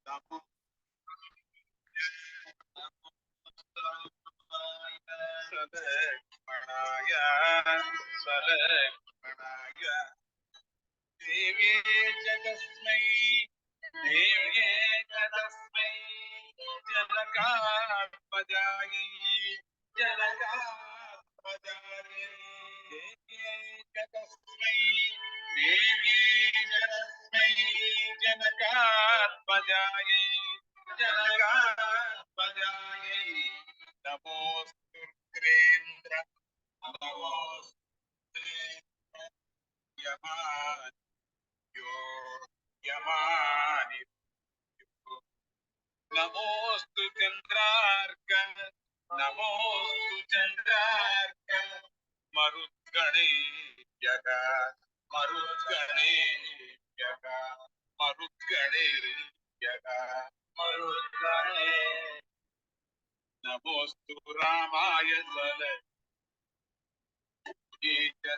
सलक्ष्मणाय सलक्ष्मणाय देव्ये च तस्मै देव्ये च तस्मै जनकात्मजायै जनकात्मजायै देव्ये च तस्मै देव्ये च तस्मै जनकात्मजायै जनकात्मजायै नमोस्तुर्ग्रेन्द्र नमोस्तुते यमान्यो यमानि नमोस्तु चंद्रार्क नमोस्तु चंद्रार्क मरुद्गणे जगा मरुद्गणे जगा मरुद्गणे जगा मरुद्गणे नमोस्तु रामाय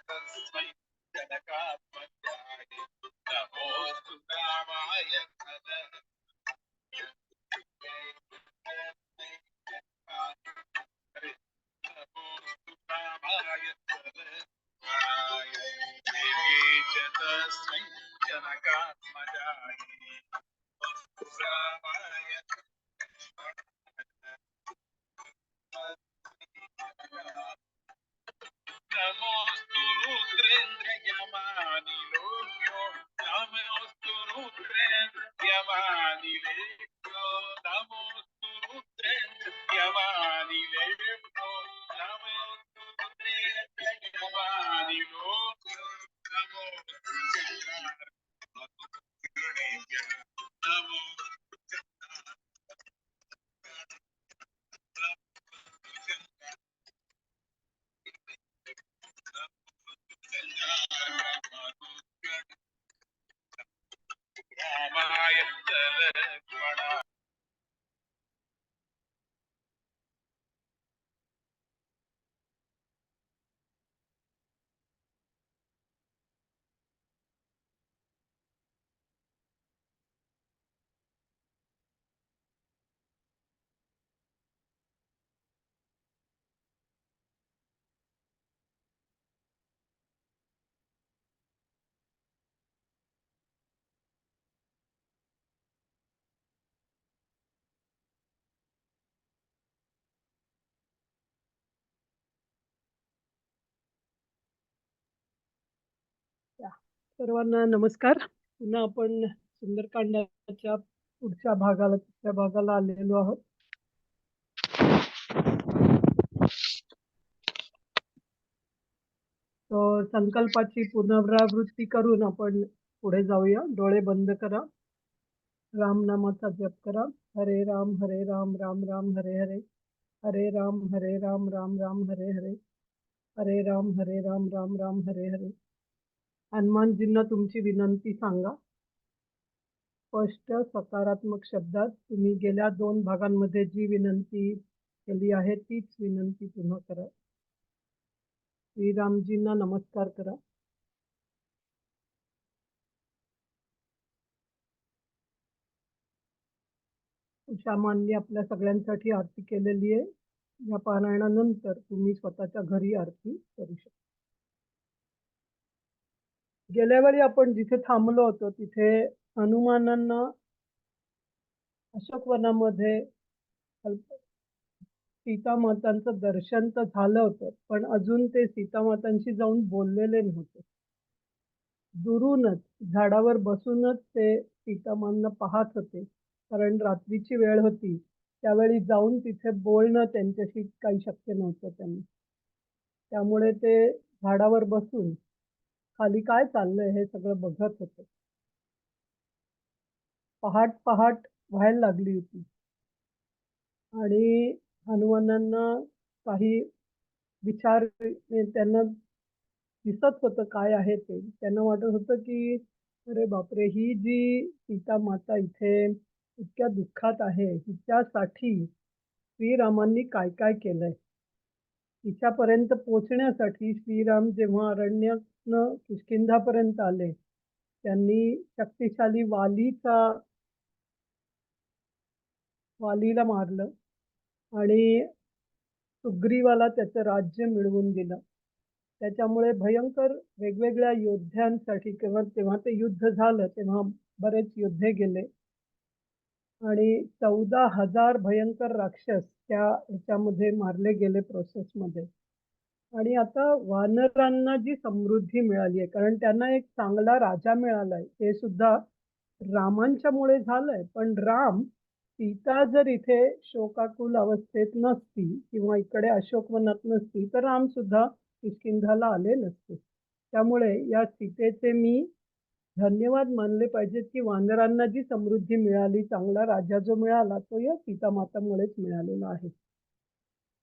तस्मै जनकात्मजाय नमोस्तु रामाय नमोस्तु रामाय देव्ये च तस्मै जनकात्मजाय नमोस्तु रामाय नमोस्तु रुद्रेन्द्र यमानि लोक्यो नमोस्तु रुद्रेन्द्र यमानि लेक्यो नमोस्तु रुद्रेन्द्र यमानि लेक्यो नमोस्तु रुद्रेन्द्र यमानि लोक्यो नमोस्तु चंद्रार्क रामाय लक्ष्मणाय सर्वांना नमस्कार. पुन्हा आपण सुंदरकांडाच्या पुढच्या भागाला तिसऱ्या भागाला आलेलो आहोत. संकल्पाची पुनरावृत्ती करून आपण पुढे जाऊया. डोळे बंद करा. राम नामाचा जप करा. हरे राम राम राम हरे हरे, हरे राम राम राम हरे हरे, हरे राम राम राम हरे हरे. हनुमानजींना तुमची विनंती सांगा. स्पष्ट सकारात्मक शब्दात तुम्ही गेल्या 2 भागांमध्ये जी विनंती केली आहे तीच विनंती पुन्हा करा. श्रीरामजींना नमस्कार करा. श्यामांनी आपल्या सगळ्यांसाठी आरती केलेली आहे. या पारायणानंतर तुम्ही स्वतःच्या घरी आरती करू शकता. गेल्या वेळी आपण जिथे थांबलो होतो तिथे हनुमानांना अशोकवनामध्ये सीतामातांचं दर्शन तर झालं होतं, पण अजून ते सीतामातांशी जाऊन बोललेले नव्हते. दुरूनच झाडावर बसूनच ते सीतामांना पाहत होते, कारण रात्रीची वेळ होती. त्यावेळी जाऊन तिथे बोलणं त्यांच्याशी काही शक्य नव्हतं त्यांनी. त्यामुळे ते झाडावर बसून खाली काय चाललंय हे सगळं बघत होते. पहाट पहाट व्हायला लागली होती आणि हनुमानांना काही विचार त्यांना दिसत होतं काय आहे ते. त्यांना वाटत होतं की अरे बापरे, ही जी सीता माता इथे इतक्या दुःखात आहे, हिच्यासाठी श्रीरामांनी काय काय केलंय. तिच्यापर्यंत पोहोचण्यासाठी श्रीराम जेव्हा अरण्यातनं किष्किंधापर्यंत आले, त्यांनी शक्तिशाली वालीचा वालीला मारलं आणि सुग्रीवाला त्याचं राज्य मिळवून दिलं. त्याच्यामुळे भयंकर वेगवेगळ्या योद्ध्यांसाठी किंवा तेव्हा ते युद्ध झालं तेव्हा बरेच युद्धे गेले आणि 14,000 भयंकर राक्षस त्या ह्याच्यामध्ये मारले गेले प्रोसेसमध्ये. आणि आता वानरांना जी समृद्धी मिळाली आहे कारण त्यांना एक चांगला राजा मिळालाय ते सुद्धा रामांच्यामुळे झालंय. पण राम सीता जर इथे शोकाकुल अवस्थेत नसती किंवा इकडे अशोकवनात नसती तर राम सुद्धा किष्किंधाला आले नसते. त्यामुळे या सीतेचे मी धन्यवाद मानले पाहिजेत की वानरांना जी समृद्धी मिळाली चांगला राजा जो मिळाला तो या सीतामातामुळेच मिळालेला आहे.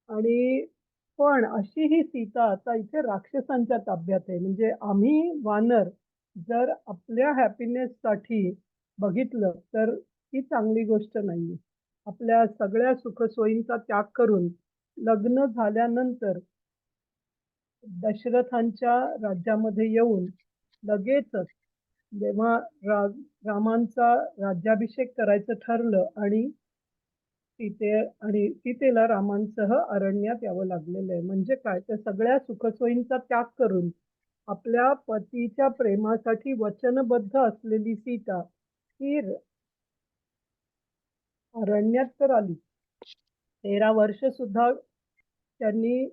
आणि पण अशी ही सीता आता इथे राक्षसांच्या ताब्यात आहे. म्हणजे आम्ही वानर जर आपल्या हॅपीनेससाठी बघितलं तर ही चांगली गोष्ट नाहीये. आपल्या सगळ्या सुखसोयींचा त्याग करून लग्न झाल्यानंतर दशरथांच्या राज्यामध्ये येऊन लगेचच जेव्हा रामांचा राज्याभिषेक करायचं ठरलं आणि सीतेला रामांसह अरण्यात यावं लागलेलं आहे. म्हणजे काय तर सगळ्या सुखसोयींचा त्याग करून आपल्या पतीच्या प्रेमासाठी वचनबद्ध असलेली सीता ही अरण्यात तर आली. 13 वर्ष सुद्धा त्यांनी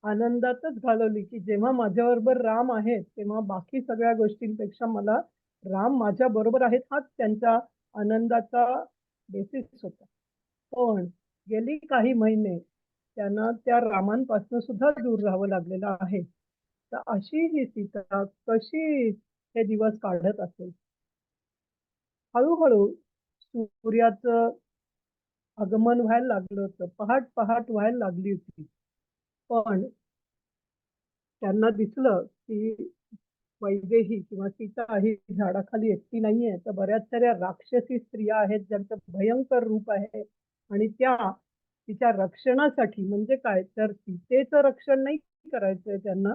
आनंदातच घालवली की जेव्हा माझ्याबरोबर राम आहेत तेव्हा बाकी सगळ्या गोष्टींपेक्षा मला राम माझ्या बरोबर आहेत हाच त्यांचा आनंदाचा बेसिस होता. पण गेली काही महिने त्यांना त्या रामांपासून सुद्धा दूर राहावं लागलेलं आहे. तर अशी ही सीता कशी हे दिवस काढत असेल. हळूहळू सूर्याचं आगमन व्हायला लागलं होतं. पहाट पहाट व्हायला लागली होती. पण त्यांना दिसलं की वैदेही किंवा सीता ही झाडाखाली एकटी नाहीये तर बऱ्याच साऱ्या राक्षसी स्त्रिया आहेत ज्यांचं भयंकर रूप आहे आणि त्या तिच्या रक्षणासाठी म्हणजे काय तर सीतेचं रक्षण नाही करायचंय त्यांना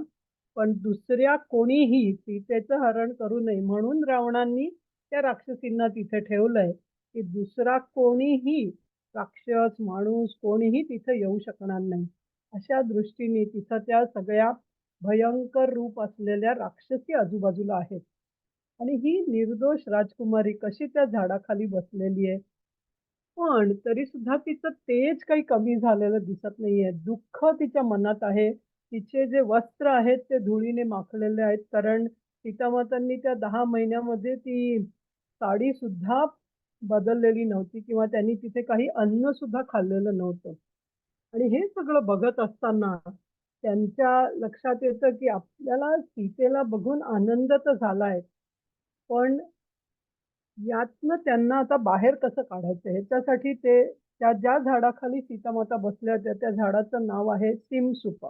पण दुसऱ्या कोणीही सीतेचं हरण करू नये म्हणून रावणांनी त्या राक्षसींना तिथे ठेवलंय की दुसरा कोणीही राक्षस माणूस कोणीही तिथे येऊ शकणार नाही. अशा दृष्टीने तिथं त्या सगळ्या भयंकर रूप असलेल्या राक्षसी आजूबाजूला आहेत. आणि ही निर्दोष राजकुमारी कशी त्या झाडाखाली बसलेली आहे. पण तरी सुद्धा तिचं तेज काही कमी झालेलं दिसत नाहीये. दुःख तिच्या मनात आहे. तिचे जे वस्त्र आहेत ते धुळीने माखलेले आहेत. कारण सीतामातांनी त्या 10 महिन्यामध्ये ती साडी सुद्धा बदललेली नव्हती किंवा त्यांनी तिथे काही अन्न सुद्धा खाल्लेलं नव्हतं. आणि हे सगळं बघत असताना त्यांच्या लक्षात येतं की आपल्याला सीतेला बघून आनंद तर झालाय पण यातनं त्यांना आता बाहेर कसं काढायचं ह्याच्यासाठी ते त्या ज्या झाडाखाली सीतामाता बसल्या होत्या त्या झाडाचं नाव आहे सिमसुप.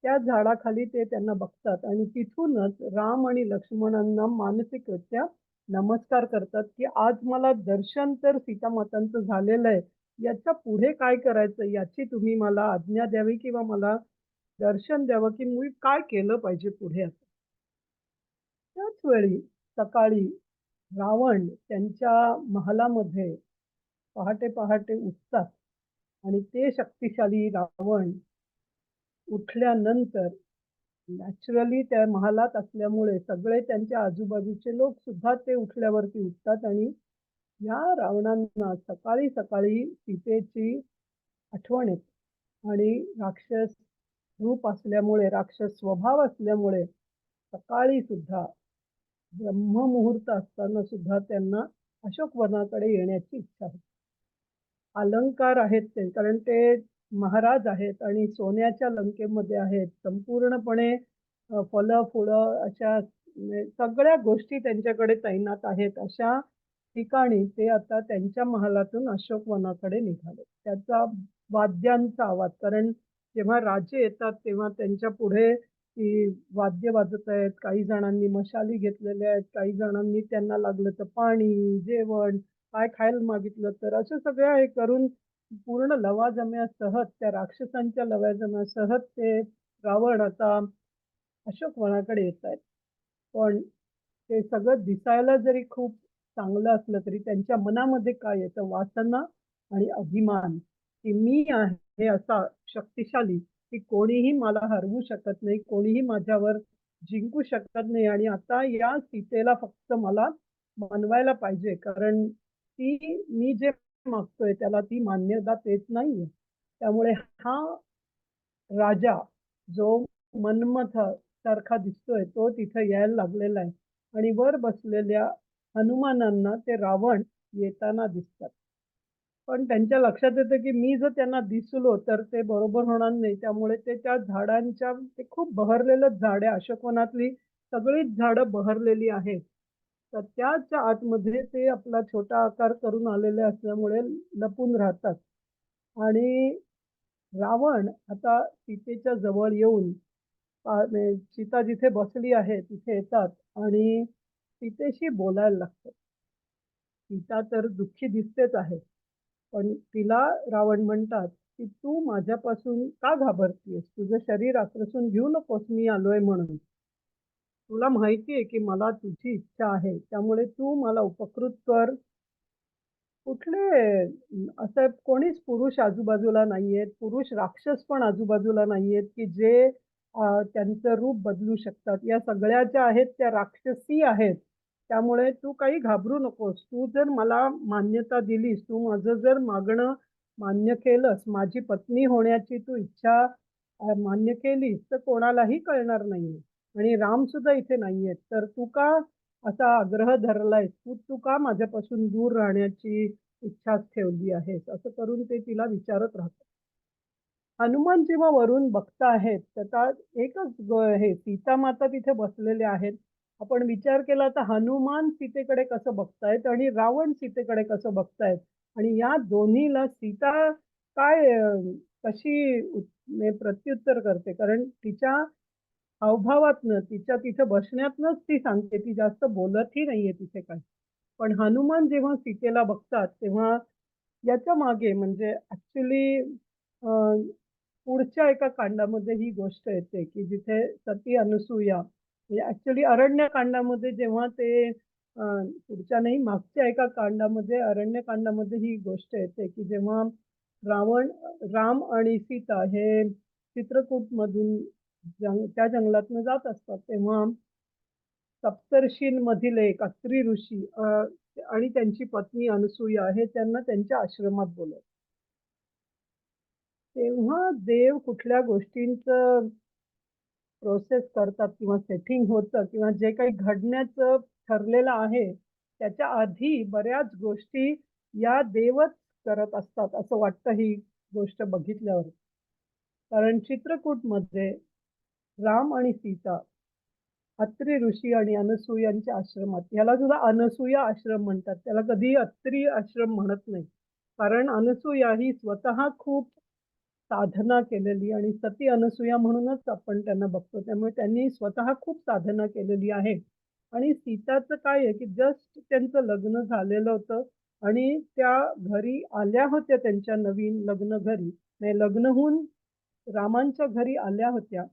त्या झाडाखाली ते त्यांना बघतात आणि तिथूनच राम आणि लक्ष्मणांना मानसिकरित्या नमस्कार करतात की आज मला दर्शन तर सीतामातांचं झालेलं आहे. याच्या पुढे काय करायचं याची तुम्ही मला आज्ञा द्यावी किंवा मला दर्शन द्यावं की मी काय केलं पाहिजे पुढे असं. त्याच वेळी सकाळी रावण त्यांच्या महालामध्ये पहाटे पहाटे उठतात आणि ते शक्तिशाली रावण उठल्यानंतर नॅचरली त्या महालात असल्यामुळे सगळे त्यांच्या आजूबाजूचे लोक सुद्धा ते उठल्यावरती उठतात आणि या रावणांना सकाळी सकाळी सीतेची आठवण येते आणि राक्षस रूप असल्यामुळे राक्षस स्वभाव असल्यामुळे सकाळी सुद्धा ब्रह्ममुहूर्त असताना सुद्धा त्यांना अशोकवनाकडे येण्याची इच्छा होती. अलंकार आहेत ते कारण ते महाराज आहेत आणि सोन्याच्या लंकेमध्ये आहेत. संपूर्णपणे फळं फुलं अशा सगळ्या गोष्टी त्यांच्याकडे तैनात आहेत. अशा ठिकाणी ते आता त्यांच्या महालातून अशोकवनाकडे निघाले. त्याचा वाद्यांचा आवाज कारण जेव्हा राजे येतात तेव्हा त्यांच्या पुढे ती वाद्य वाजत आहेत. काही जणांनी मशाली घेतलेल्या आहेत. काही जणांनी त्यांना लागलं तर पाणी, जेवण, काय खायला मागितलं तर असं सगळं हे करून पूर्ण लवाजम्यासह त्या राक्षसांच्या लवाजम्यासह ते रावण आता अशोकवनाकडे येत आहेत. पण ते सगळं दिसायला जरी खूप चांगलं असलं तरी त्यांच्या मनामध्ये काय येतं वासना आणि अभिमान की मी आहे असा शक्तिशाली की कोणीही मला हरवू शकत नाही, कोणीही माझ्यावर जिंकू शकत नाही. आणि आता या सीतेला फक्त मला मनवायला पाहिजे, कारण ती मी जे मागतोय त्याला ती मान्यता देत नाहीये. त्यामुळे हा राजा जो मन्मथ सारखा दिसतोय तो तिथे यायला लागलेला आहे. आणि वर बसलेल्या हनुमानांना ते रावण येताना दिसतात. पण त्यांच्या लक्षात येतं की मी जर त्यांना दिसलो तर ते बरोबर होणार नाही. त्यामुळे ते त्या झाडांच्या ते खूप बहरलेलं झाड आहे. अशोकवनातली सगळीच झाडं बहरलेली आहेत. तर त्याच्या आतमध्ये ते आपला छोटा आकार करून आलेले असल्यामुळे लपून राहतात. आणि रावण आता सीतेच्या जवळ येऊन म्हणजे सीता जिथे बसली आहे तिथे येतात आणि सीतेशी बोलायला लागतात. सीता तर दुःखी दिसतेच आहे. पण तिला रावण म्हणतात की तू माझ्यापासून का घाबरतीयस? तुझं शरीर आक्रसून घेऊ नकोस मी आलोय म्हणून. तुला माहितीये की मला तुझी इच्छा आहे. त्यामुळे तू मला उपकृत कर. कुठले असं कोणीच पुरुष आजूबाजूला नाहीयेत. पुरुष राक्षस पण आजूबाजूला नाहीयेत की जे त्यांचं रूप बदलू शकतात. या सगळ्या ज्या आहेत त्या राक्षसी आहेत. त्यामुळे तू काही घाबरू नकोस. तू जर मला मान्यता दिलीस, तू माझं जर मागणं मान्य केलंस, माझी पत्नी होण्याची तू इच्छा मान्य केलीस, तर कोणालाही कळणार नाहीये. आणि राम सुद्धा इथे नाहीयेत. तर तू का असा आग्रह धरलायस? तू तू का माझ्यापासून दूर राहण्याची इच्छा ठेवली आहेस? असं करून ते तिला विचारत राहतात. हनुमान जेव्हा वरून बघताहेत, तर एकच हे सीता माता तिथे बसलेले आहेत. आपण विचार केला तर हनुमान सीतेकडे कसं बघतायत आणि रावण सीतेकडे कसं बघतायत आणि या दोन्हीला सीता काय कशी म्हणजे प्रत्युत्तर करते, कारण तिच्या हावभावातनं तिच्या तिथे बसण्यातनंच ती सांगते. ती जास्त बोलतही नाहीये तिथे काही. पण हनुमान जेव्हा सीतेला बघतात तेव्हा याच्या मागे म्हणजे ॲक्चुअली पुढच्या एका कांडामध्ये ही गोष्ट येते, की जिथे सती अनसूया म्हणजे ॲक्चुअली अरण्यकांडामध्ये जेव्हा ते पुढच्या नाही मागच्या एका कांडामध्ये अरण्यकांडामध्ये ही गोष्ट येते, की जेव्हा राम आणि सीता हे चित्रकूटमधून त्या जंगलातनं जात असतात, तेव्हा सप्तर्षींमधील एक अत्री ऋषी आणि त्यांची पत्नी अनसूया हे त्यांना त्यांच्या आश्रमात बोलवतात. तेव्हा देव कुठल्या गोष्टींचं प्रोसेस करतात किंवा सेटिंग होतं किंवा जे काही घडण्याचं ठरलेलं आहे, त्याच्या आधी बऱ्याच गोष्टी या देवच करत असतात, असं वाटतं ही गोष्ट बघितल्यावर. कारण चित्रकूटमध्ये राम आणि सीता अत्री ऋषी आणि अनसूयांच्या आश्रमात, याला सुद्धा अनसूया आश्रम म्हणतात. त्याला कधीही अत्री आश्रम म्हणत नाही. कारण अनसूया ही स्वतः खूप साधना केलेली आणि सती अनसूया म्हणूनच आपण त्यांना बघतो. त्यामुळे त्यांनी स्वतः खूप साधना केलेली आहे. आणि सीताचं काय आहे, की जस्ट त्यांचं लग्न झालेलं होतं आणि त्या घरी आल्या होत्या त्यांच्या नवीन लग्न घरी. म्हणजे लग्न होऊन रामांच्या घरी आल्या होत्या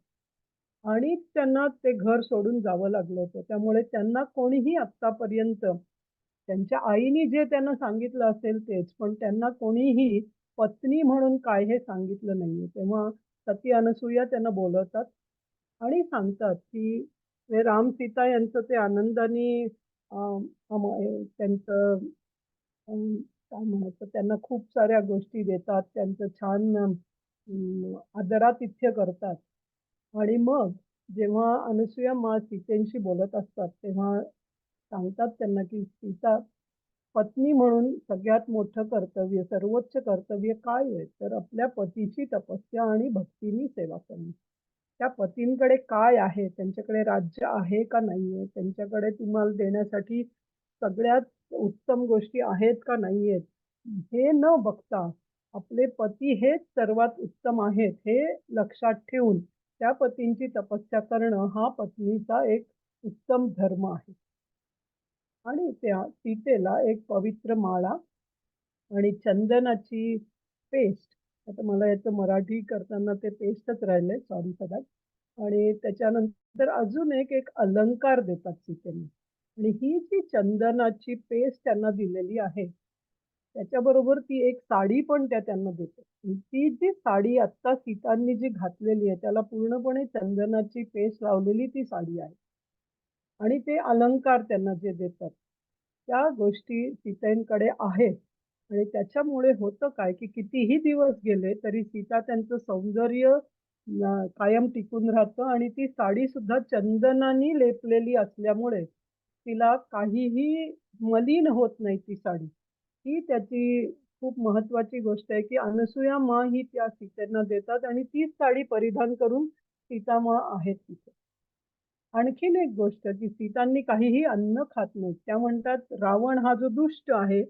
आणि त्यांना ते घर सोडून जावं लागलं होतं. त्यामुळे त्यांना कोणीही आत्तापर्यंत त्यांच्या आईनी जे त्यांना सांगितलं असेल तेच, पण त्यांना कोणीही पत्नी म्हणून काय हे सांगितलं नाहीये. तेव्हा सती अनसूया त्यांना बोलवतात आणि सांगतात, की हे राम सीता यांचं ते आनंदाने त्यांचं काय म्हणायचं त्यांना खूप साऱ्या गोष्टी देतात. त्यांचं छान आदरातिथ्य करतात. आणि मग जेव्हा अनसूया सीतेशी बोलत असतात, तेव्हा सांगतात त्यांना, की सीता पत्नी म्हणून सगळ्यात मोठं कर्तव्य, सर्वोच्च कर्तव्य काय आहे? तर आपल्या पतीची तपस्या आणि भक्तीने सेवा करणे. त्या पतींकडे काय आहे? त्यांच्याकडे राज्य आहे का नाहीये? त्यांच्याकडे तुम्हाला देण्यासाठी सगळ्यात उत्तम गोष्टी आहेत का नाहीयेत? हे न बघता आपले पती हेच सर्वात उत्तम आहेत, हे लक्षात ठेवून त्या पतींची तपस्या करणं हा पत्नीचा एक उत्तम धर्म आहे. आणि त्या सीतेला एक पवित्र माळा आणि चंदनाची पेस्ट, आता मला याचं मराठी करताना ते पेस्टच राहिलंय, सॉरी फॉर दॅट. आणि त्याच्यानंतर अजून एक अलंकार देतात सीतेला. आणि ही जी चंदनाची पेस्ट त्यांना दिलेली आहे, त्याच्याबरोबर ती एक साडी पण त्या त्यांना देते. ती जी साडी आत्ता सीतांनी जी घातलेली आहे, त्याला पूर्णपणे चंदनाची पेस्ट लावलेली ती साडी आहे. आणि ते अलंकार त्यांना जे देतात, त्या गोष्टी सीतेंकडे आहेत. आणि त्याच्यामुळे होतं काय, की कितीही दिवस गेले तरी सीता त्यांचं सौंदर्य कायम टिकून राहतं आणि ती साडीसुद्धा चंदनानी लेपलेली असल्यामुळे तिला काहीही मलिन होत नाही ती साडी. ही त्याची खूप महत्वाची गोष्ट आहे, की अनसूया माँ ही त्या सीतेंना देतात आणि तीच साडी परिधान करून सीता माँ आहेत तिथे. आणखीन एक गोष्ट, की सीतांनी काहीही अन्न खात नाहीत. त्या म्हणतात, "रावण हा जो दुष्ट आहे,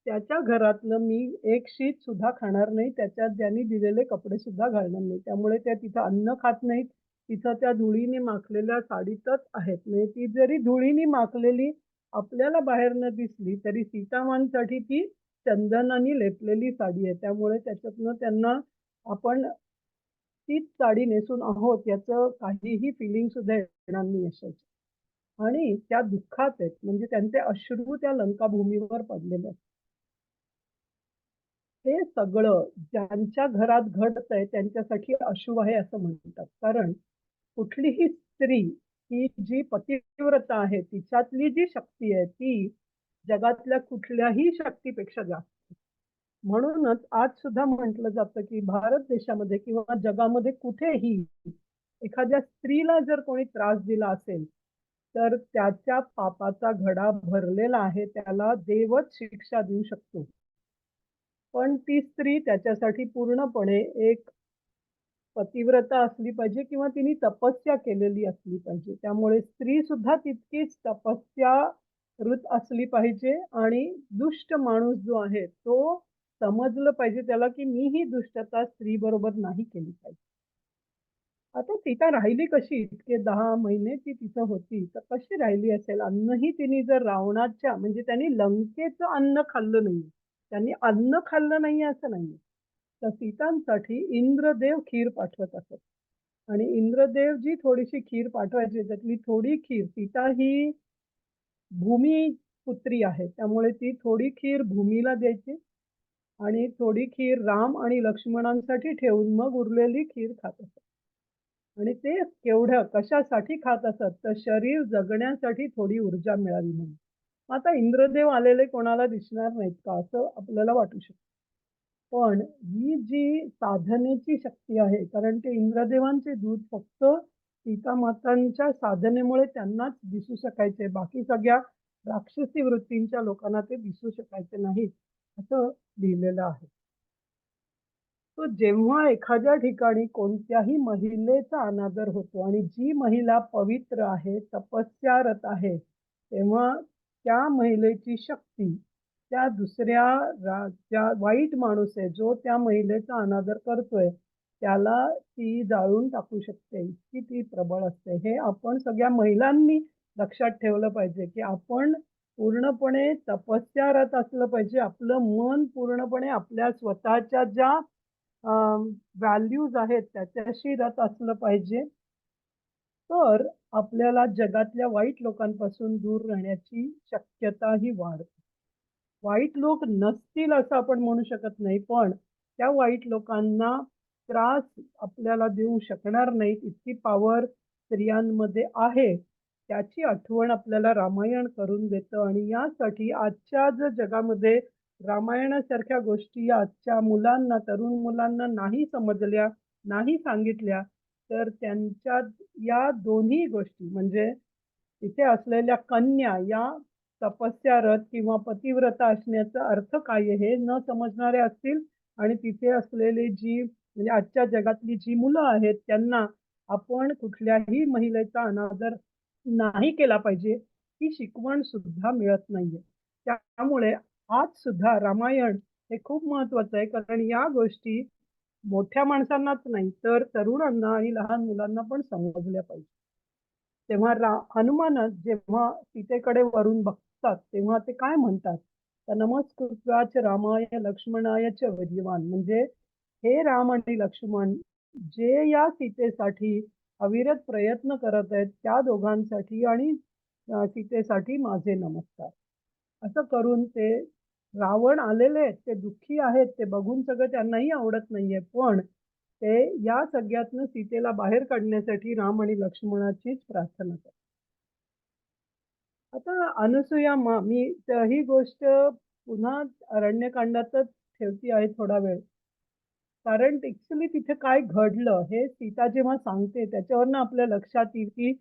त्याच्या घरातलं मी एक शीत सुद्धा खाणार नाही. त्याच्यात ज्यांनी दिलेले कपडे सुद्धा घालणार नाही." त्यामुळे त्या तिथं अन्न खात नाहीत. तिथं त्या धुळीने माखलेल्या साडीतच आहेत. म्हणजे ती जरी धुळीने माखलेली आपल्याला बाहेरनं दिसली, तरी सीतामांसाठी ती चंदनाने लेपलेली साडी आहे. त्यामुळे त्याच्यातनं त्यांना आपण तीच साडी नेसून आहोत याचं काहीही फिलिंग सुद्धा येणार नाही अशाची. आणि त्या दुःखात आहेत म्हणजे त्यांचे अश्रू त्या लंकाभूमीवर पडलेले आहेत. हे सगळं ज्यांच्या घरात घडतंय त्यांच्यासाठी अशुभ आहे असं म्हणतात. कारण कुठलीही स्त्री ही जी पतिव्रता आहे तिच्यातली जी शक्ती आहे ती जगातल्या कुठल्याही शक्तीपेक्षा जास्त. म्हणूनच आज सुद्धा म्हटलं जातं, की भारत देशामध्ये किंवा जगामध्ये कुठेही एखाद्या स्त्रीला जर कोणी त्रास दिला असेल, तर त्याच्या पापाचा घडा भरलेला आहे. त्याला देवच शिक्षा देऊ शकतो. पण ती स्त्री त्याच्यासाठी पूर्णपणे एक पतिव्रता असली पाहिजे किंवा तिने तपस्या केलेली असली पाहिजे. त्यामुळे स्त्रीसुद्धा तितकीच तपस्यारत असली पाहिजे आणि दुष्ट माणूस जो आहे, तो समजलं पाहिजे त्याला, की मी ही दुष्टता स्त्रीबरोबर नाही केली पाहिजे. आता सीता राहिली कशी? इतके 10 महिने ती तिथं होती. तर कशी राहिली असेल? अन्नही तिने जर रावणाच्या म्हणजे त्यांनी लंकेचं अन्न खाल्लं नाहीये. त्यांनी अन्न खाल्लं नाहीये असं नाहीये. तर सीतांसाठी इंद्रदेव खीर पाठवत असत. आणि इंद्रदेव जी थोडीशी खीर पाठवायची त्यातली थोडी खीर सीता ही भूमिपुत्री आहे. त्यामुळे ती थोडी खीर भूमीला द्यायची आणि थोडी खीर राम आणि लक्ष्मणांसाठी ठेवून मग उरलेली खीर खात असत. आणि ते केवढं कशासाठी खात असत तर शरीर जगण्यासाठी थोडी ऊर्जा मिळावी म्हणून. आता इंद्रदेव आलेले कोणाला दिसणार नाहीत का असं आपल्याला वाटू शकतं. पण ही जी साधनेची शक्ती आहे कारण ते इंद्रदेवांचे दूत फक्त सीतामातांच्या साधनेमुळे त्यांनाच दिसू शकायचे. बाकी सगळ्या राक्षसी वृत्तींच्या लोकांना ते दिसू शकायचे नाहीत, असं लिहिलेलं आहे. तो जेव्हा एखाद्या ठिकाणी कोणत्याही महिलेचा अनादर होतो आणि जी महिला पवित्र आहे, तपस्यारत आहे, तेव्हा त्या महिलेची शक्ती त्या दुसऱ्या ज्या वाईट माणूस आहे, जो त्या महिलेचा अनादर करतोय, त्याला ती जाळून टाकू शकते. इतकी ती प्रबळ असते. हे आपण सगळ्या महिलांनी लक्षात ठेवलं पाहिजे, की आपण पूर्णपणे तपस्यारत असलं पाहिजे. आपलं मन पूर्णपणे आपल्या स्वतःच्या ज्या व्हॅल्यूज आहेत त्याच्याशी रत असलं पाहिजे. तर आपल्याला जगातल्या वाईट लोकांपासून दूर राहण्याची शक्यता ही वाढते. वाईट लोक नसतील असं आपण म्हणू शकत नाही, पण त्या वाईट लोकांना त्रास आपल्याला देऊ शकणार नाहीत इतकी पॉवर स्त्रियांमध्ये आहे. त्याची आठवण आपल्याला रामायण करून देतं आणि यासाठी आजच्या जर जगामध्ये रामायणासारख्या गोष्टी आजच्या मुलांना, तरुण मुलांना नाही समजल्या, नाही सांगितल्या, तर त्यांच्यात या दोन्ही गोष्टी म्हणजे तिथे असलेल्या कन्या या तपस्यारत किंवा पतिव्रता असण्याचा अर्थ काय आहे हे न समजणारे असतील आणि तिथे असलेली जी म्हणजे आजच्या जगातली जी मुलं आहेत त्यांना आपण कुठल्याही महिलेचा अनादर नाही केला पाहिजे, ही शिकवण सुद्धा मिळत नाहीये. त्यामुळे आज सुद्धा रामायण हे खूप महत्वाचं आहे कारण या गोष्टी मोठ्या माणसांनाच नाही तर तरुणांना आणि लहान मुलांना पण समजल्या पाहिजे. तेव्हा हनुमानच जेव्हा सीतेकडे वरून बघतात, तेव्हा ते काय म्हणतात? तर नमस्कृत्याच रामाय लक्ष्मणाय च वीर्यवान म्हणजे हे राम आणि लक्ष्मण जे या सीतेसाठी अविरत प्रयत्न करत आहेत, त्या दोघांसाठी आणि सीतेसाठी माझे नमस्कार. असं करून ते रावण आलेले आहेत, ते दुःखी आहेत, ते बघून सगळं त्यांनाही आवडत नाहीये. पण ते या सगळ्यातनं सीतेला बाहेर काढण्यासाठी राम आणि लक्ष्मणाचीच प्रार्थना करतात. आता अनसूया मी ही गोष्ट पुन्हा अरण्यकांडातच ठेवती आहे थोडा वेळ. कारण ॲक्चुअली तिथे काय घडलं हे सीता जेव्हा सांगते त्याच्यावरनं आपल्या लक्षात येईल, की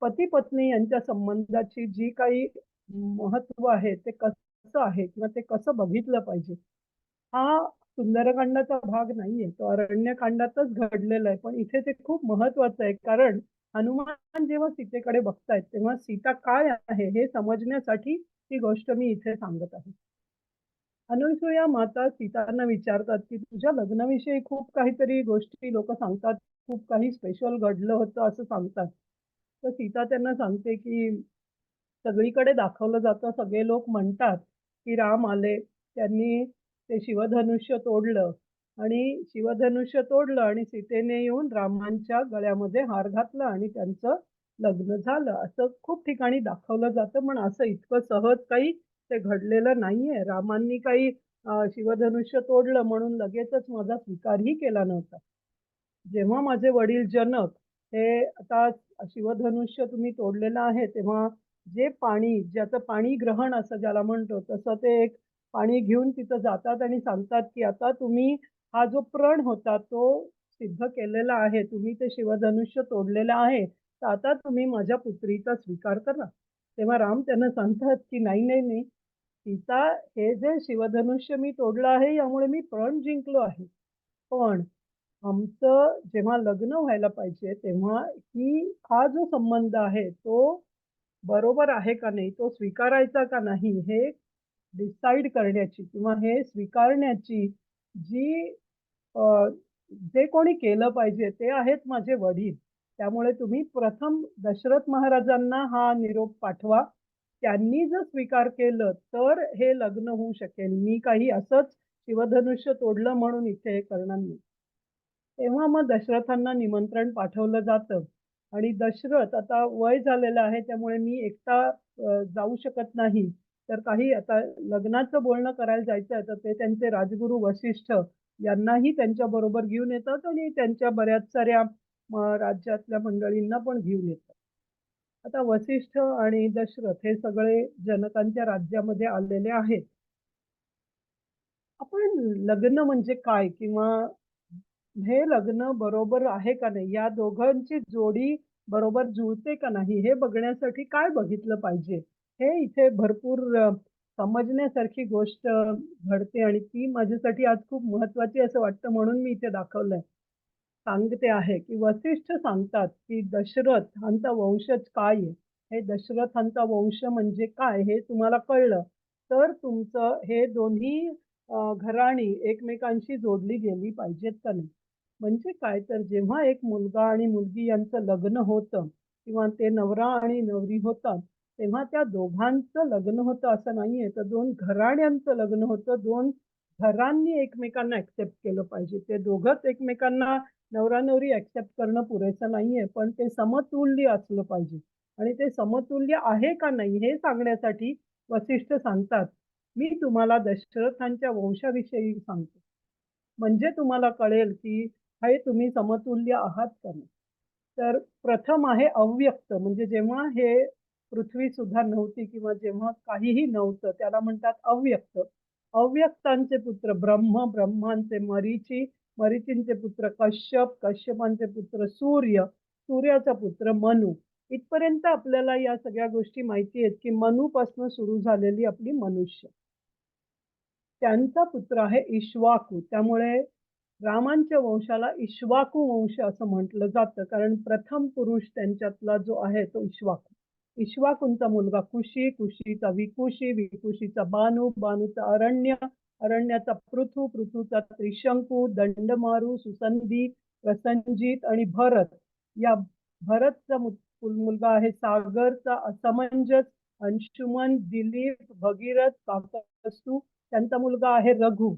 पती-पत्नी यांच्या संबंधाची जी काही महत्त्व आहे ते कसं आहे किंवा ते कसं बघितलं पाहिजे. हा सुंदरकांडाचा भाग नाहीये. तो अरण्यकांडातच घडलेला आहे. पण इथे ते खूप महत्वाचं आहे. कारण हनुमान जेव्हा सीतेकडे बघतायत, तेव्हा सीता काय आहे हे समजण्यासाठी ही गोष्ट मी इथे सांगत आहे. अनसूया माता सीतांना विचारतात, की तुझ्या लग्नाविषयी खूप काहीतरी गोष्टी लोकं सांगतात. खूप काही स्पेशल घडलं होतं असं सांगतात. तर सीता त्यांना सांगते, की सगळीकडे दाखवलं जातं. सगळे लोक म्हणतात, की राम आले. त्यांनी ते शिवधनुष्य तोडलं आणि शिवधनुष्य तोडलं आणि सीतेने येऊन रामांच्या गळ्यामध्ये हार घातला आणि त्यांचं लग्न झालं. असं खूप ठिकाणी दाखवलं जातं. पण असं इतकं सहज काही ते घडलेलं नाहीये. रामांनी काही शिवधनुष्य तोडलं म्हणून लगेचच माझा स्वीकारही केला नव्हता. जेव्हा माझे वडील जनक हे आता शिवधनुष्य तुम्ही तोडलेलं आहे, तेव्हा जे पाणी, ज्याचं पाणी ग्रहण असं ज्याला म्हणतो, तसं ते एक पाणी घेऊन तिथं जातात आणि सांगतात, की आता तुम्ही हा जो प्रण होता तो सिद्ध केलेला आहे. तुम्ही ते शिवधनुष्य तोडलेलं आहे. तर आता तुम्ही माझ्या पुत्रीचा स्वीकार करा. तेव्हा राम त्यांना सांगतात, की "नाही, नाही, नाही. सीता, हे जे शिवधनुष्य मी तोडलं आहे, यामुळे मी प्रण जिंकलो आहे. पण आमचं जेव्हा लग्न व्हायला पाहिजे, तेव्हा हा जो संबंध आहे, तो बरोबर आहे का नाही, तो स्वीकारायचा का नाही, हे डिसाईड करण्याची किंवा हे स्वीकारण्याची जी अ, जे कोणी केलं पाहिजे ते आहेत माझे वडील. त्यामुळे तुम्ही प्रथम दशरथ महाराजांना हा निरोप पाठवा. त्यांनी जर स्वीकार केलं, तर हे लग्न होऊ शकेल. मी काही असंच शिवधनुष्य तोडलं म्हणून इथे हे करणार नाही. तेव्हा मग दशरथांना निमंत्रण पाठवलं जातं आणि दशरथ आता वय झालेलं आहे, त्यामुळे मी एकटा जाऊ शकत नाही. तर काही आता लग्नाचं बोलणं करायला जायचं तर ते त्यांचे राजगुरू वसिष्ठ यांनाही त्यांच्याबरोबर घेऊन येतात आणि त्यांच्या बऱ्याच साऱ्या राज्यातल्या मंडळींना पण घेऊन येतात. आता वसिष्ठ आणि दशरथ हे सगळे जनकांच्या राज्यामध्ये आलेले आहेत. आपण लग्न म्हणजे काय किंवा हे लग्न बरोबर आहे का नाही, या दोघांची जोडी बरोबर जुळते का नाही, हे बघण्यासाठी काय बघितलं पाहिजे? हे इथे भरपूर समजण्यासारखी गोष्ट घडते आणि ती माझ्यासाठी आज खूप महत्त्वाची असं वाटतं म्हणून मी इथे दाखवलंय. सांगते आहे, की वसिष्ठ सांगतात, की दशरथांचा वंशज काय आहे? हे दशरथांचा वंश म्हणजे काय हे तुम्हाला कळलं, तर तुमचं हे दोन्ही घराणी एकमेकांशी जोडली गेली पाहिजेत का नाही? म्हणजे काय तर जेव्हा एक मुलगा आणि मुलगी यांचं लग्न होतं किंवा ते नवरा आणि नवरी होतात, तेव्हा त्या दोघांचं लग्न होतं असं नाहीये, तर 2 घराण्यांचं लग्न होतं. 2 घरांनी एकमेकांना एक्सेप्ट केलं पाहिजे. ते दोघंच एकमेकांना नवरा-नवरी एक्सेप्ट करणं पुरेसं नाहीये, पण ते समतुल्य असलं पाहिजे आणि ते समतुल्य आहे का नाही हे सांगण्यासाठी वसिष्ठ सांगतात, "मी तुम्हाला दशरथांच्या वंशाविषयी सांगतो." म्हणजे तुम्हाला कळेल, की हे तुम्ही समतुल्य आहात का नाही. तर प्रथम आहे अव्यक्त म्हणजे जेव्हा हे पृथ्वीसुद्धा नव्हती किंवा जेव्हा काहीही नव्हतं त्याला म्हणतात अव्यक्त. अव्यक्तांचे पुत्र ब्रह्म, ब्रह्मांचे मरीची, मरीचींचे पुत्र कश्यप, कश्यपांचे पुत्र सूर्य, सूर्याचा पुत्र मनु. इथपर्यंत आपल्याला या सगळ्या गोष्टी माहिती आहेत, की मनूपासून सुरू झालेली आपली मनुष्य. त्यांचा पुत्र आहे इक्ष्वाकू. त्यामुळे रामांच्या वंशाला इक्ष्वाकू वंश असं म्हटलं जातं. कारण प्रथम पुरुष त्यांच्यातला जो आहे तो इक्ष्वाकू. इक्ष्वाकूंचा मुलगा कुशी, कुशीचा विकुशी, विकुशीचा बानू, बानूचा अरण्य, अरण्याचा पृथू, पृथूचा त्रिशंकू, दंडमारू, सुसंधी, प्रसंजित आणि भरत. या भरतचा मुलगा आहे सागरचा असमंजस, अंशुमन, दिलीप, भगीरथ, काकस्तू. त्यांचा मुलगा आहे रघु.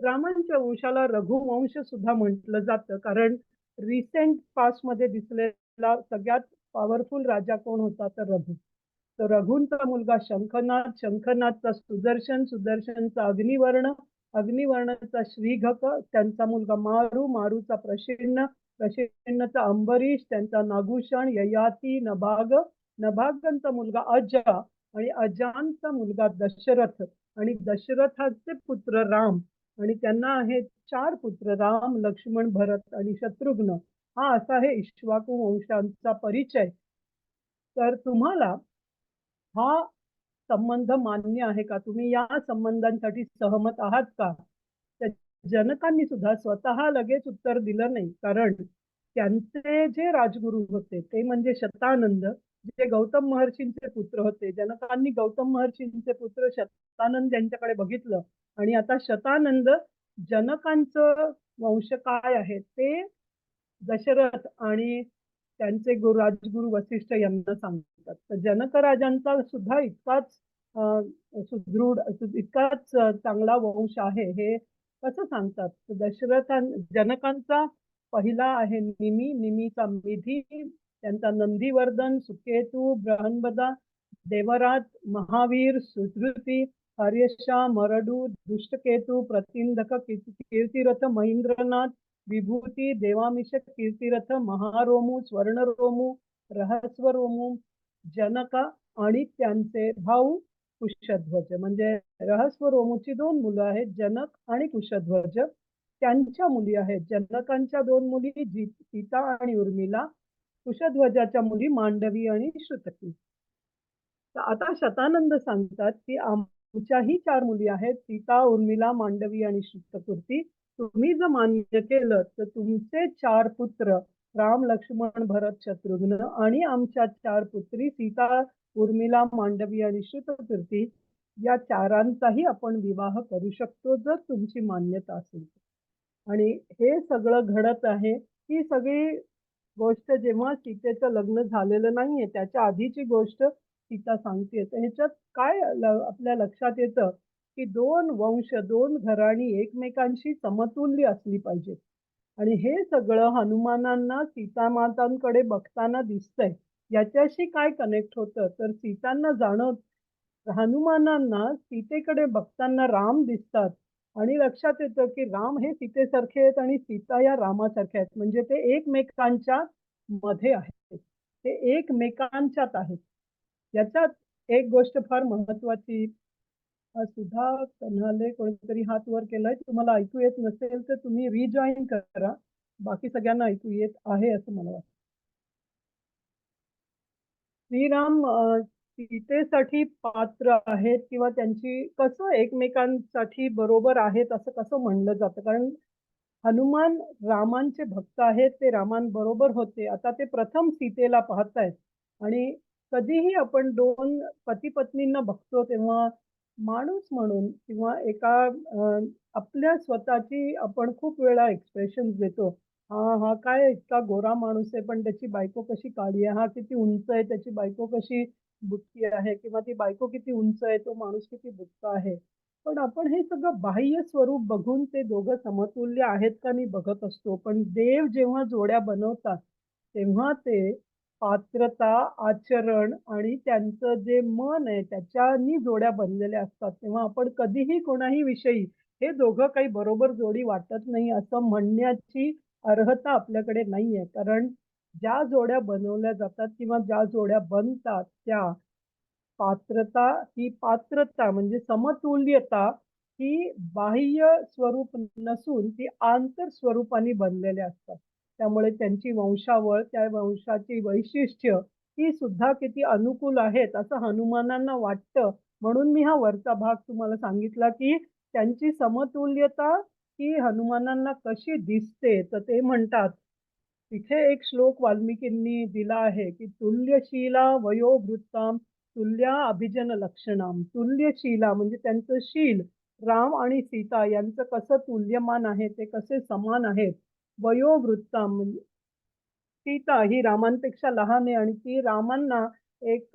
रामांच्या वंशाला रघुवंश सुद्धा म्हटलं जातं कारण रिसेंट पास्टमध्ये दिसलेला सगळ्यात पॉवरफुल राजा कोण होता तर रघु. तर रघुंचा मुलगा शंखनाद, शंखनादचा सुदर्शन, सुदर्शनचा अग्निवर्ण, अग्निवर्णाचा श्रीघक, त्यांचा मुलगा मारू, मारूचा प्रशिन्न, प्रशिन्नचा अंबरीश, त्यांचा नागुषण, ययाती, नभाग, नभागांचा मुलगा अज आणि अजांचा मुलगा दशरथ आणि दशरथाचे पुत्र राम आणि त्यांना आहेत 4 पुत्र राम, लक्ष्मण, भरत आणि शत्रुघ्न. हा असा आहे इक्ष्वाकू वंशांचा परिचय. तर तुम्हाला हा संबंध मान्य आहे का? तुम्ही या संबंधांसाठी सहमत आहात का? तर जनकांनी सुद्धा स्वतः लगेच उत्तर दिलं नाही, कारण त्यांचे जे राजगुरू होते ते म्हणजे शतानंद, जे गौतम महर्षींचे पुत्र होते. जनकांनी गौतम महर्षींचे पुत्र शतानंद यांच्याकडे बघितलं आणि आता शतानंद जनकांचं वंश काय आहे ते दशरथ आणि त्यांचे राजगुरू वसिष्ठ यांना सांगतात. तर जनक राजांचा सुद्धा इतकाच सुदृढ, इतकाच चांगला वंश आहे हे कसं सांगतात? जनकांचा पहिला आहे निमी, निमीचा मिधी, त्यांचा नंदीवर्धन, सुकेतू, बृहन्बदा, देवरात, महावीर, सुधृती, हर्यशा, मरडू, दुष्टकेतू, प्रतिंधक, कीर्तिरथ, महेंद्रनाथ, विभूती, देवामिष, कीर्तिरथ, महारोमू, स्वर्णरोमू, रहस्वरोमू, जनक आणि त्यांचे भाऊ कुशध्वज. म्हणजे रहस्वरोमूची 2 मुलं आहेत, जनक आणि कुशध्वज. त्यांच्या मुली आहेत, जनकांच्या 2 मुली सीता आणि उर्मिला, कुशध्वजाच्या मुली मांडवी आणि श्रुतकी. तर आता शतानंद सांगतात की आमच्याही 4 मुली आहेत, सीता, उर्मिला, मांडवी आणि श्रुतकीर्ती. तुम्ही जर मान्य केलं तर तुमचे 4 पुत्र राम, लक्ष्मण, भरत, शत्रुघ्न आणि आमच्या 4 पुत्री सीता, उर्मिला, मांडवी आणि श्रुतकीर्ती या 4 आपण विवाह करू शकतो जर तुमची मान्यता असेल. आणि हे सगळं घडत आहे. ही सगळी गोष्ट जेव्हा सीतेचं लग्न झालेलं नाहीये त्याच्या आधीची गोष्ट सीता सांगते. तर ह्याच्यात काय आपल्या लक्षात येतं की 2 वंश, 2 घराणी एकमेकांशी समतुल्य असली पाहिजे. आणि हे सगळं हनुमानांना सीतामातांकडे बघताना दिसतंय. याच्याशी काय कनेक्ट होतं तर सीतांना हनुमानांना सीतेकडे बघताना राम दिसतात आणि लक्षात येतं की राम हे सीतेसारखे आहेत आणि सीता या रामासारख्या आहेत. म्हणजे ते एकमेकांच्या मध्ये आहेत, ते एकमेकांच्यात आहेत. याच्यात एक गोष्ट फार महत्वाची, सुधा कन्हाले कोणीतरी हात वर केलाय, तुम्हाला ऐकू येत नसेल तर तुम्ही रिजॉईन करा. बाकी सगळ्यांना ऐकू येत आहे असं मला वाटतं. श्रीराम सीतेसाठी पात्र आहेत किंवा त्यांची कसं एकमेकांसाठी बरोबर आहेत असं कसं म्हणलं जातं? कारण हनुमान रामांचे भक्त आहेत, ते रामांबरोबर होते. आता ते प्रथम सीतेला पाहतायत आणि कधीही आपण 2 पती-पत्नींना बघतो तेव्हा माणूस म्हणून किंवा एका आपल्या स्वतःची आपण खूप वेळा एक्सप्रेशन्स देतो. हा काय इतका गोरा माणूस आहे, पण त्याची बायको कशी काळी आहे. हा किती उंच आहे, त्याची बायको कशी बुटकी आहे किंवा ती बायको किती उंच आहे, तो माणूस किती बुटका आहे. पण आपण हे सगळं बाह्य स्वरूप बघून ते दोघं समतुल्य आहेत का नाही बघत असतो. पण देव जेव्हा जोड्या बनवतात, तेव्हा ते पात्रता, आचरण आणि त्यांचं जे मन आहे त्याच्यानी जोड्या बनलेल्या असतात. तेव्हा आपण कधीही कोणाही विषयी हे दोघं काही बरोबर जोडी वाटत नाही असं म्हणण्याची अर्हता आपल्याकडे नाहीये. कारण ज्या जोड्या बनवल्या जातात किंवा ज्या जोड्या बनतात त्या पात्रता म्हणजे समतुल्यता ही बाह्य स्वरूप नसून ती आंतर स्वरूपाने बनलेल्या असतात. त्यामुळे त्यांची वंशावळ, त्या वंशाची वैशिष्ट्य ही सुद्धा किती अनुकूल आहेत असं हनुमानांना वाटतं. म्हणून मी हा वरचा भाग तुम्हाला सांगितला की त्यांची समतुल्यता ही हनुमानांना कशी दिसते. तर ते म्हणतात, तिथे एक श्लोक वाल्मिकींनी दिला आहे की तुल्यशीला वयोवृत्ताम तुल्या अभिजन लक्षणाम. तुल्यशीला म्हणजे त्यांचं शील, राम आणि सीता यांचं कसं तुल्यमान आहे, ते कसे समान आहेत. वयोवृत्ताम म्हणजे सीता ही रामांपेक्षा लहान आहे आणि ती रामांना एक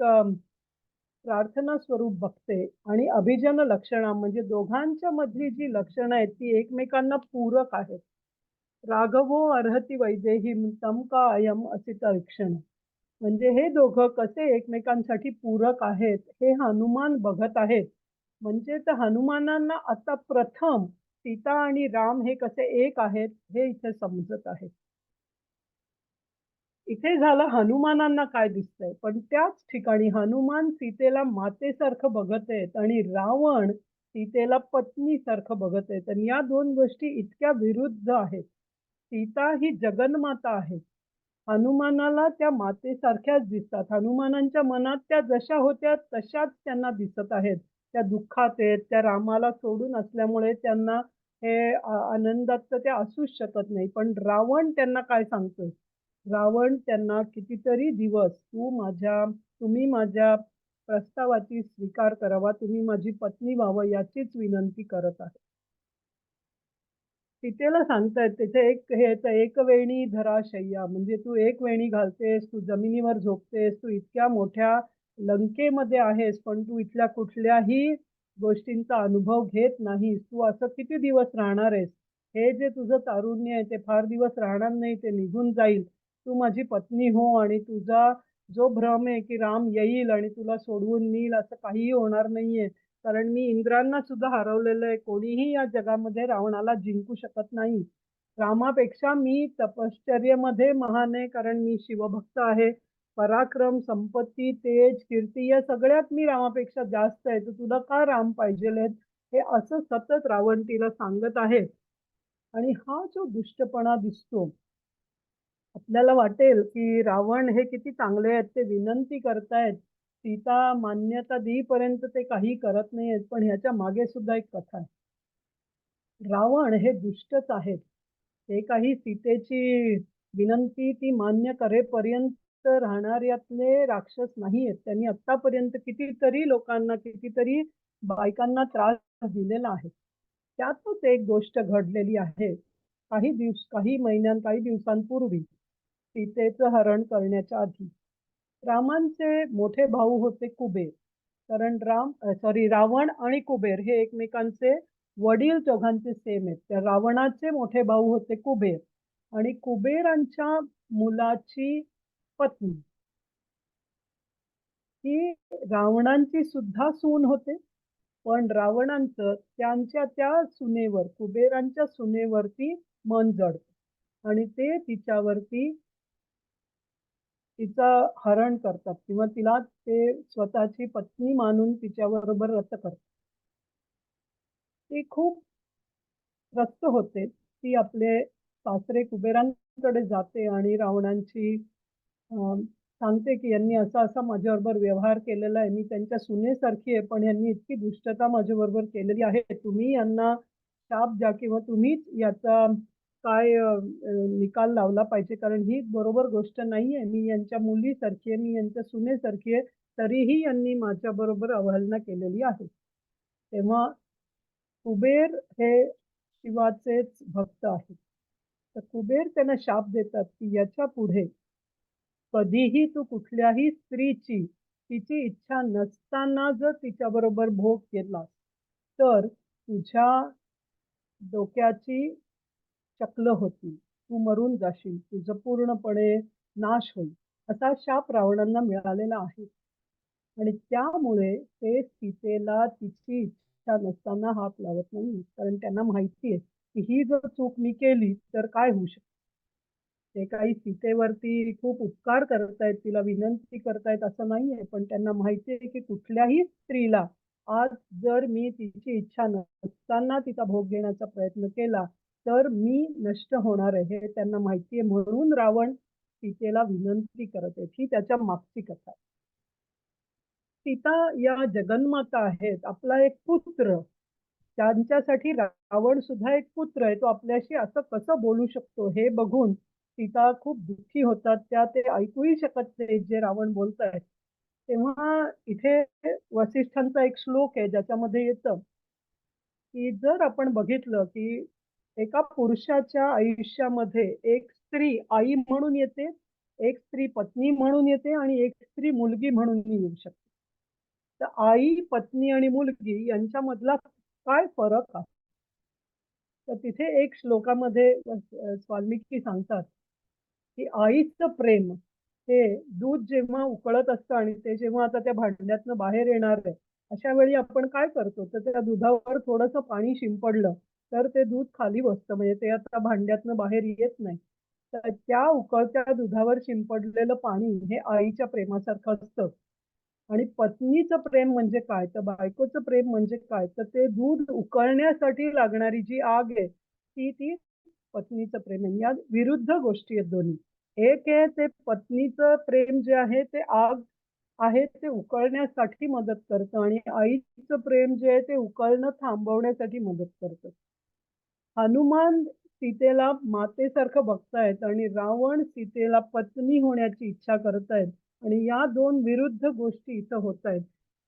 प्रार्थना स्वरूप बघते. आणि अभिजन लक्षणा म्हणजे दोघांच्या मधली जी लक्षणं आहेत ती एकमेकांना पूरक आहेत. राघवो अर्हति वैदेही तम का अयम असित ईक्षण. म्हणजे हे दोघं कसे एकमेकांसाठी पूरक आहेत हे हनुमान बघत आहेत. म्हणजे तर हनुमानांना आता प्रथम सीता आणि राम हे कसे एक आहेत हे इथे समजत आहे. इथे झालं हनुमानांना काय दिसतंय, पण त्याच ठिकाणी हनुमान सीतेला मातेसारखं बघत आहेत आणि रावण सीतेला पत्नीसारखं बघत आहेत आणि या 2 गोष्टी इतक्या विरुद्ध आहेत. सीता ही जगन्माता आहे. हनुमानाला त्या मातेसारख्याच दिसतात. हनुमानांच्या मनात त्या जशा होत्या तशाच त्यांना दिसत आहेत. त्या दुःखात आहेत, त्या रामाला सोडून असल्यामुळे त्यांना हे आनंदात तर त्या असूच शकत नाही. पण रावण त्यांना काय सांगतोय? रावण त्यांना कितीतरी दिवस तुम्ही माझ्या प्रस्तावाची स्वीकार करावा, तुम्ही माझी पत्नी व्हावं याचीच विनंती करत आहे. सीतेला सांगतायत तिथे एक हे येतं, "एक वेणी धरा शय्या" म्हणजे तू एक वेणी घालतेस, तू जमिनीवर झोपतेस, तू इतक्या मोठ्या लंकेमध्ये आहेस, पण तू इथल्या कुठल्याही गोष्टींचा अनुभव घेत नाहीस. तू असं किती दिवस राहणार आहेस? हे जे तुझं तारुण्य आहे ते फार दिवस राहणार नाही, ते निघून जाईल. तू माझी पत्नी हो आणि तुझा जो भ्रम आहे की राम येईल आणि तुला सोडवून नेईल असं काहीही होणार नाहीये. कारण मी इंद्रांना सुद्धा हरवलेलं आहे. कोणीही या जगामध्ये रावणाला जिंकू शकत नाही. रामापेक्षा मी तपश्चर्येमध्ये महान आहे कारण मी शिवभक्त आहे. पराक्रम, संपत्ती, तेज, कीर्ती या सगळ्यात मी रामापेक्षा जास्त आहे. तर तुला का राम पाहिजेलेत? हे असं सतत रावण तिला सांगत आहे. आणि हा जो दुष्टपणा दिसतो, आपल्याला वाटेल की रावण हे किती चांगले आहेत, ते विनंती करतायत. सीता मान्यता देईपर्यंत ते काही करत नाहीयेत. पण ह्याच्या मागे सुद्धा एक कथा आहे. रावण हे दुष्टच आहेत. ते काही सीतेची विनंती ती मान्य करेपर्यंत राहणाऱ्यातले राक्षस नाहीयेत. त्यांनी आत्तापर्यंत कितीतरी लोकांना, कितीतरी बायकांना त्रास दिलेला आहे. त्यातच एक गोष्ट घडलेली आहे. काही दिवसांपूर्वी सीतेचं हरण करण्याच्या आधी. रामांचे मोठे भाऊ होते कुबेर. कारण रावण आणि कुबेर हे एकमेकांचे वडील दोघांचे सेम आहेत. त्या रावणाचे मोठे भाऊ होते कुबेर आणि कुबेरांच्या मुलाची पत्नी ही रावणांची सुद्धा सून होते. पण रावणांचं त्यांच्या त्या सुनेवर, कुबेरांच्या सुनेवरती मन जडतं आणि ते तिच्यावरती तिचं हरण करतात किंवा तिला ते स्वतःची पत्नी मानून तिच्याबरोबर रथ करतात. ती खूप त्रस्त होते. ती आपले सासरे कुबेरांकडे जाते आणि रावणांची सांगते की यांनी असा माझ्याबरोबर व्यवहार केलेला आहे. मी त्यांच्या सुनेसारखी आहे, पण यांनी इतकी दुष्टता माझ्याबरोबर केलेली आहे. तुम्ही यांना शाप द्या किंवा तुम्हीच याचा काय निकाल लावला पाहिजे. कारण ही बरोबर गोष्ट नाहीये. मी यांच्या मुलीसारखी आहे, मी यांच्या सुनेसारखी आहे, तरीही यांनी माझ्याबरोबर अवहेलना केलेली आहे. तेव्हा कुबेर हे शिवाचेच भक्त आहेत. तर कुबेर त्यांना शाप देतात, की याच्या पुढे कधीही तू कुठल्याही स्त्रीची तिची इच्छा नसताना जर तिच्याबरोबर भोग केलास, तर तुझ्या डोक्याची चक्ल होतील. तू मरून जाशील. तुझं पूर्णपणे नाश होईल. असा शाप रावणांना मिळालेला आहे. आणि त्यामुळे ते सीतेला तिची इच्छा नसताना हात लावत नाही. कारण त्यांना माहिती आहे, की ही जर चूक मी केली तर काय होऊ शकतं. ते काही सीतेवरती खूप उपकार करतायत, तिला विनंती करतायत असं नाहीये. पण त्यांना माहिती आहे, की कुठल्याही स्त्रीला आज जर मी तिची इच्छा नसताना तिचा भोग घेण्याचा प्रयत्न केला, तर मी नष्ट होणार आहे. हे त्यांना माहिती आहे. म्हणून रावण सीतेला विनंती करत आहेत. ही त्याच्या मागची कथा आहे. सीता या जगन्माता आहेत. आपला एक पुत्र, त्यांच्यासाठी रावण सुद्धा एक पुत्र आहे. तो आपल्याशी असं कसं बोलू शकतो हे बघून सीता खूप दुःखी होतात. त्या ते ऐकूही शकत नाहीत जे रावण बोलतायत. तेव्हा इथे वसिष्ठांचा एक श्लोक आहे ज्याच्यामध्ये येतं, की जर आपण बघितलं, की एका पुरुषाच्या आयुष्यामध्ये एक स्त्री आई म्हणून येते, एक स्त्री पत्नी म्हणून येते आणि एक स्त्री मुलगी म्हणूनही येऊ शकते. तर आई, पत्नी आणि मुलगी यांच्यामधला काय फरक आहे? तर तिथे एक श्लोकामध्ये वाल्मिकी सांगतात, की आईचं प्रेम हे दूध जेव्हा उकळत असतं आणि ते जेव्हा आता त्या भांड्यातनं बाहेर येणार आहे, अशा वेळी आपण काय करतो, तर त्या दुधावर थोडंसं पाणी शिंपडलं, तर ते दूध खाली बसतं. म्हणजे ते आता भांड्यातनं बाहेर येत नाही. तर त्या उकळत्या दुधावर शिंपडलेलं पाणी हे आईच्या प्रेमासारखं असतं. आणि पत्नीचं प्रेम म्हणजे काय? तर बायकोचं प्रेम म्हणजे काय? तर ते दूध उकळण्यासाठी लागणारी जी आग आहे, ती पत्नीचं प्रेम आहे. या विरुद्ध गोष्टी आहेत दोन्ही. एक आहे ते पत्नीचं प्रेम जे आहे ते आग आहे ते उकळण्यासाठी मदत करतं आणि आईचं प्रेम जे आहे ते उकळणं थांबवण्यासाठी मदत करतं. हनुमान सीतेला मातेसारखं बघतायत आणि रावण सीतेला पत्नी होण्याची इच्छा करतायत आणि या 2 विरुद्ध गोष्टी इथं होतायत.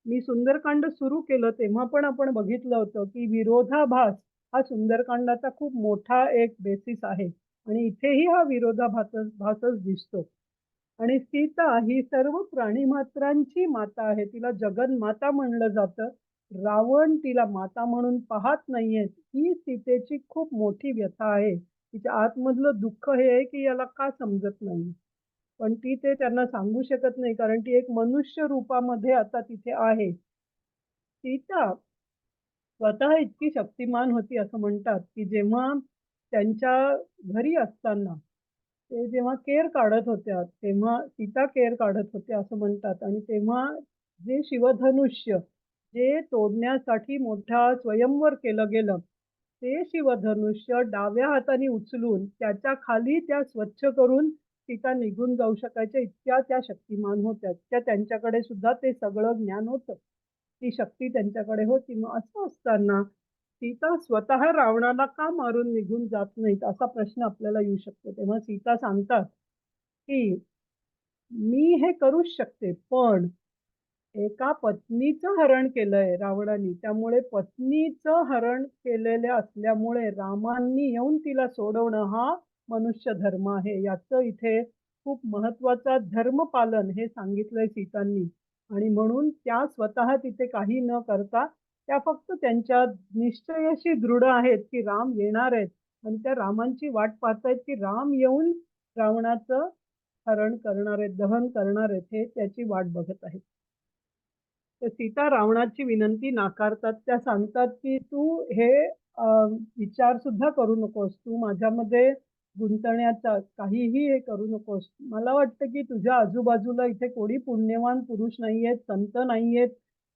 मी सुंदरकांड सुरू केलं तेव्हा पण आपण बघितलं होतं, की विरोधाभास हा सुंदरकांडाचा खूप मोठा एक बेसिस आहे आणि इथेही हा भासच दिसतो. आणि सीता ही सर्व प्राणीमात्रांची माता आहे. तिला जगन्माता म्हणलं जातं. रावण तिला माता म्हणून पाहत नाहीये. ही सीतेची खूप मोठी व्यथा आहे. तिच्या आतमधलं दुःख हे आहे, की याला का समजत नाही. पण ती ते त्यांना सांगू शकत नाही कारण ती एक मनुष्य रूपामध्ये आता तिथे आहे. सीता स्वतः इतकी शक्तिमान होती असं म्हणतात, की जेव्हा त्यांच्या घरी असताना ते जेव्हा केर काढत होत्या, तेव्हा सीता केर काढत होत्या असं म्हणतात आणि तेव्हा जे शिवधनुष्य जे तोडण्यासाठी मोठा स्वयंवर केलं गेलं, ते शिवधनुष्य डाव्या हाताने उचलून त्याच्या खाली त्या स्वच्छ करून सीता निघून जाऊ शकायच्या इतक्या त्या शक्तिमान होत्या. त्या त्यांच्याकडे सुद्धा ते सगळं ज्ञान होतं. ती शक्ती त्यांच्याकडे होती. मग असं असताना सीता स्वतः रावणाला का मारून निघून जात नाहीत, असा प्रश्न आपल्याला येऊ शकतो. तेव्हा सीता सांगतात, की "मी हे करूच शकते, पण एका पत्नीचं हरण केलंय रावणाने. त्यामुळे पत्नीचं हरण केलेलं असल्यामुळे रामांनी येऊन तिला सोडवणं हा मनुष्य धर्म आहे." याचं इथे खूप महत्वाचा धर्मपालन हे सांगितलंय सीतांनी आणि म्हणून त्या स्वतः तिथे काही न करता त्या फक्त त्यांच्या निश्चयाशी दृढ आहेत, की राम येणार आहेत आणि त्या रामांची वाट पाहतायत, की राम येऊन रावणाचं हरण करणार आहेत, दहन करणार आहेत, हे त्याची वाट बघत आहेत. तर सीता रावणाची विनंती नाकारतात. त्या सांगतात, की "तू हे विचार सुद्धा करू नकोस. तू माझ्यामध्ये गुंतण्याचा काहीही हे करू नकोस. मला वाटतं, की तुझ्या आजूबाजूला इथे कोणी पुण्यवान पुरुष नाहीयेत, संत नाहीयेत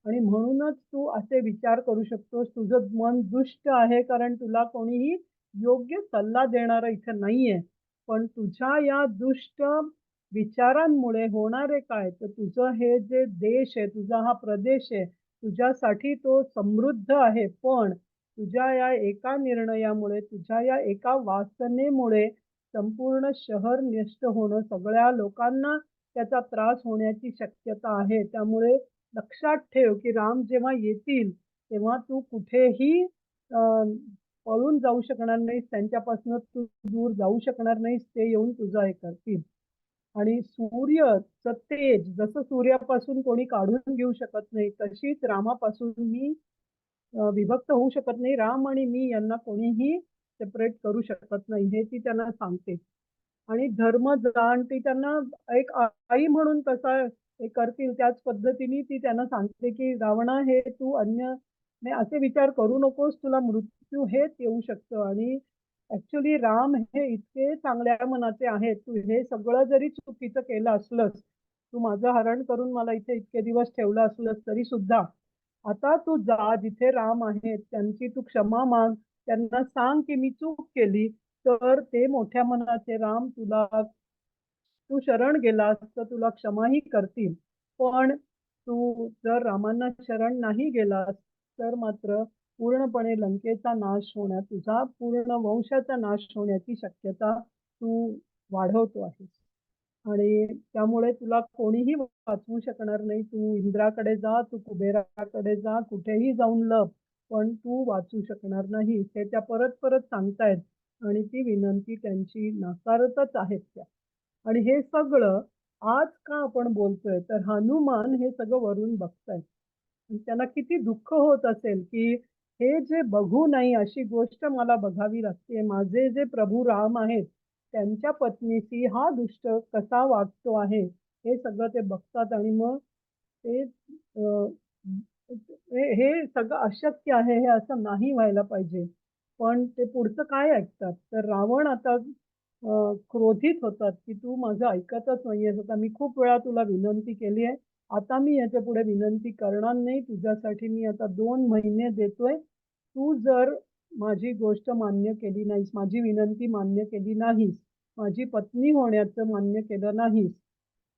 आणि म्हणूनच तू असे विचार करू शकतोस. तुझं मन दुष्ट आहे कारण तुला कोणीही योग्य सल्ला देणारं इथे नाहीये. पण तुझ्या या दुष्ट विचारांमुळे होणारे काय? तर तुझं हे जे देश आहे, तुझा हा प्रदेश आहे, तुझ्यासाठी तो समृद्ध आहे. पण तुझ्या या एका निर्णयामुळे, तुझ्या या एका वासनेमुळे संपूर्ण शहर नष्ट होणं, सगळ्या लोकांना त्याचा त्रास होण्याची शक्यता आहे. त्यामुळे लक्षात ठेव, की राम जेव्हा येतील, तेव्हा तू कुठेही पळून जाऊ शकणार नाहीस. त्यांच्यापासून तू दूर जाऊ शकणार नाहीस. ते येऊन तुझं हे करतील. आणि सूर्याचं तेज जसं सूर्यापासून कोणी काढून घेऊ शकत नाही, तशीच रामापासून मी विभक्त होऊ शकत नाही. राम आणि मी यांना कोणीही सेपरेट करू शकत नाही, हे ती त्यांना सांगते. आणि धर्मजाण ती त्यांना एक आई म्हणून कसा हे करतील त्याच पद्धतीने ती त्यांना सांगते, की "रावणा हे तू अन्य नाही असे विचार करू नकोस. तुला मृत्यू हेच येऊ शकतं आणि ॲक्चुअली राम हे इतके चांगल्या मनाचे आहेत. तू हे सगळं जरी चुकीचं केलं असलंस, तू माझं हरण करून मला इथे इतके दिवस ठेवलं असलंस तरी सुद्धा, आता तू जा जिथे राम आहेत, त्यांची तू क्षमा माग. त्यांना सांग, की मी चूक केली. तर ते मोठ्या मनाचे राम तुला तू शरण गेलास तर तुला क्षमाही करतील. पण तू जर रामांना शरण नाही गेलास, तर मात्र पूर्णपणे लंकेचा नाश होण्यात, तुझा पूर्ण वंशाचा नाश होण्याची शक्यता तू वाढवतो आहेस. आणि त्यामुळे तुला कोणीही वाचवू शकणार नाही. तू इंद्राकडे जा, तू कुबेराकडे जा, कुठेही जाऊन लप, पण तू वाचू शकणार नाहीस. हे त्या परत-परत सांगतायत आणि ती विनंती त्यांची नाकारतच आहेत त्या. आणि हे सगळं आज का आपण बोलतोय, तर हनुमान हे सगळं वरून बघतायत. आणि त्यांना किती दुःख होत असेल, की हे जे बघू नाही अशी गोष्ट मला बघावी लागते. माझे जे प्रभू राम आहेत, त्यांच्या पत्नीशी हा दुष्ट कसा वागतो आहे हे सगळं ते बघतात आणि मग ते हे सगळं अशक्य आहे, हे असं नाही व्हायला पाहिजे. पण ते पुढचं काय ऐकतात? तर रावण आता क्रोधित होतात, की "तू माझं ऐकतच नाहीयेस. आता मी खूप वेळा तुला विनंती केली आहे. आता मी याच्यापुढे विनंती करणार नाही. तुझ्यासाठी मी आता 2 महिने देतोय. तू जर माझी गोष्ट मान्य केली नाहीस, माझी विनंती मान्य केली नाहीस, माझी पत्नी होण्याचं मान्य केलं नाहीस,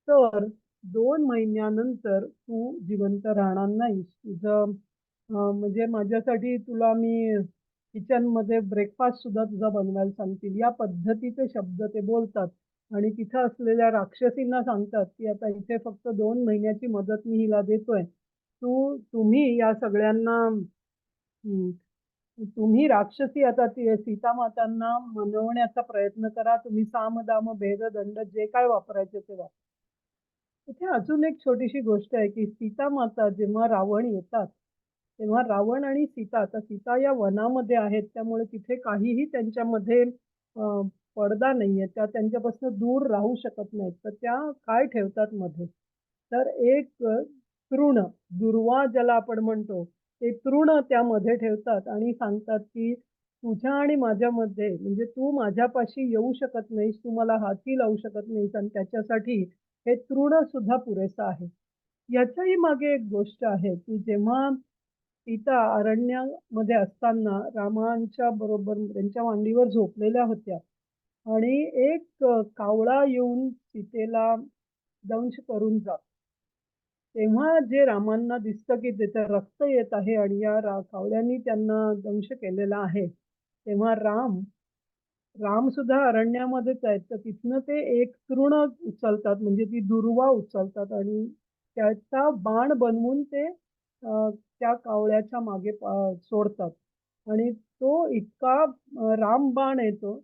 तर 2 महिन्यानंतर तू जिवंत राहणार नाहीस. तुझं म्हणजे माझ्यासाठी तुला मी किचनमध्ये ब्रेकफास्ट सुद्धा तुझा बनवायला सांगतील. या पद्धतीचे शब्द ते बोलतात आणि तिथं असलेल्या राक्षसींना सांगतात, की आता इथे फक्त 2 महिन्याची मदत मी हिला देतोय. तुम्ही या सगळ्यांना हं, तुम्ही राक्षसी आता ती सीतामातांना मनवण्याचा प्रयत्न करा. तुम्ही साम, दाम, भेद, दंड जे काय वापरायचे ते वापरा. इथे अजून एक छोटीशी गोष्ट आहे, की सीतामाता जेव्हा रावण येतात, तेव्हा रावण आणि सीता आता सीता या वनामध्ये आहेत, त्यामुळे तिथे काहीही त्यांच्यामध्ये पडदा नाहीये. त्या त्यांच्यापासून दूर राहू शकत नाहीत. तर त्या काय ठेवतात मध्ये? तर एक तृण, दुर्वा ज्याला आपण म्हणतो, ते तृण त्यामध्ये ठेवतात आणि सांगतात, की तुझ्या आणि माझ्यामध्ये म्हणजे तू माझ्यापाशी येऊ शकत नाहीस, तू मला हाती लावू शकत नाहीस आणि त्याच्यासाठी हे तृण सुद्धा पुरेसं आहे. याच्याही मागे एक गोष्ट आहे, की जेव्हा सीता अरण्यामध्ये असताना रामांच्या बरोबर त्यांच्या मांडीवर झोपलेल्या होत्या आणि एक कावळा येऊन सीतेला दंश करून जातो. तेव्हा जे रामांना दिसतं, की त्याचं रक्त येत आहे आणि या कावळ्यांनी त्यांना दंश केलेला आहे. तेव्हा रामसुद्धा अरण्यामध्येच आहेत. तर तिथनं ते एक तृण उचलतात म्हणजे ती दुर्वा उचलतात आणि त्याचा बाण बनवून ते त्या कावळ्याच्या मागे सोडतात आणि तो इतका रामबाण आहे तो.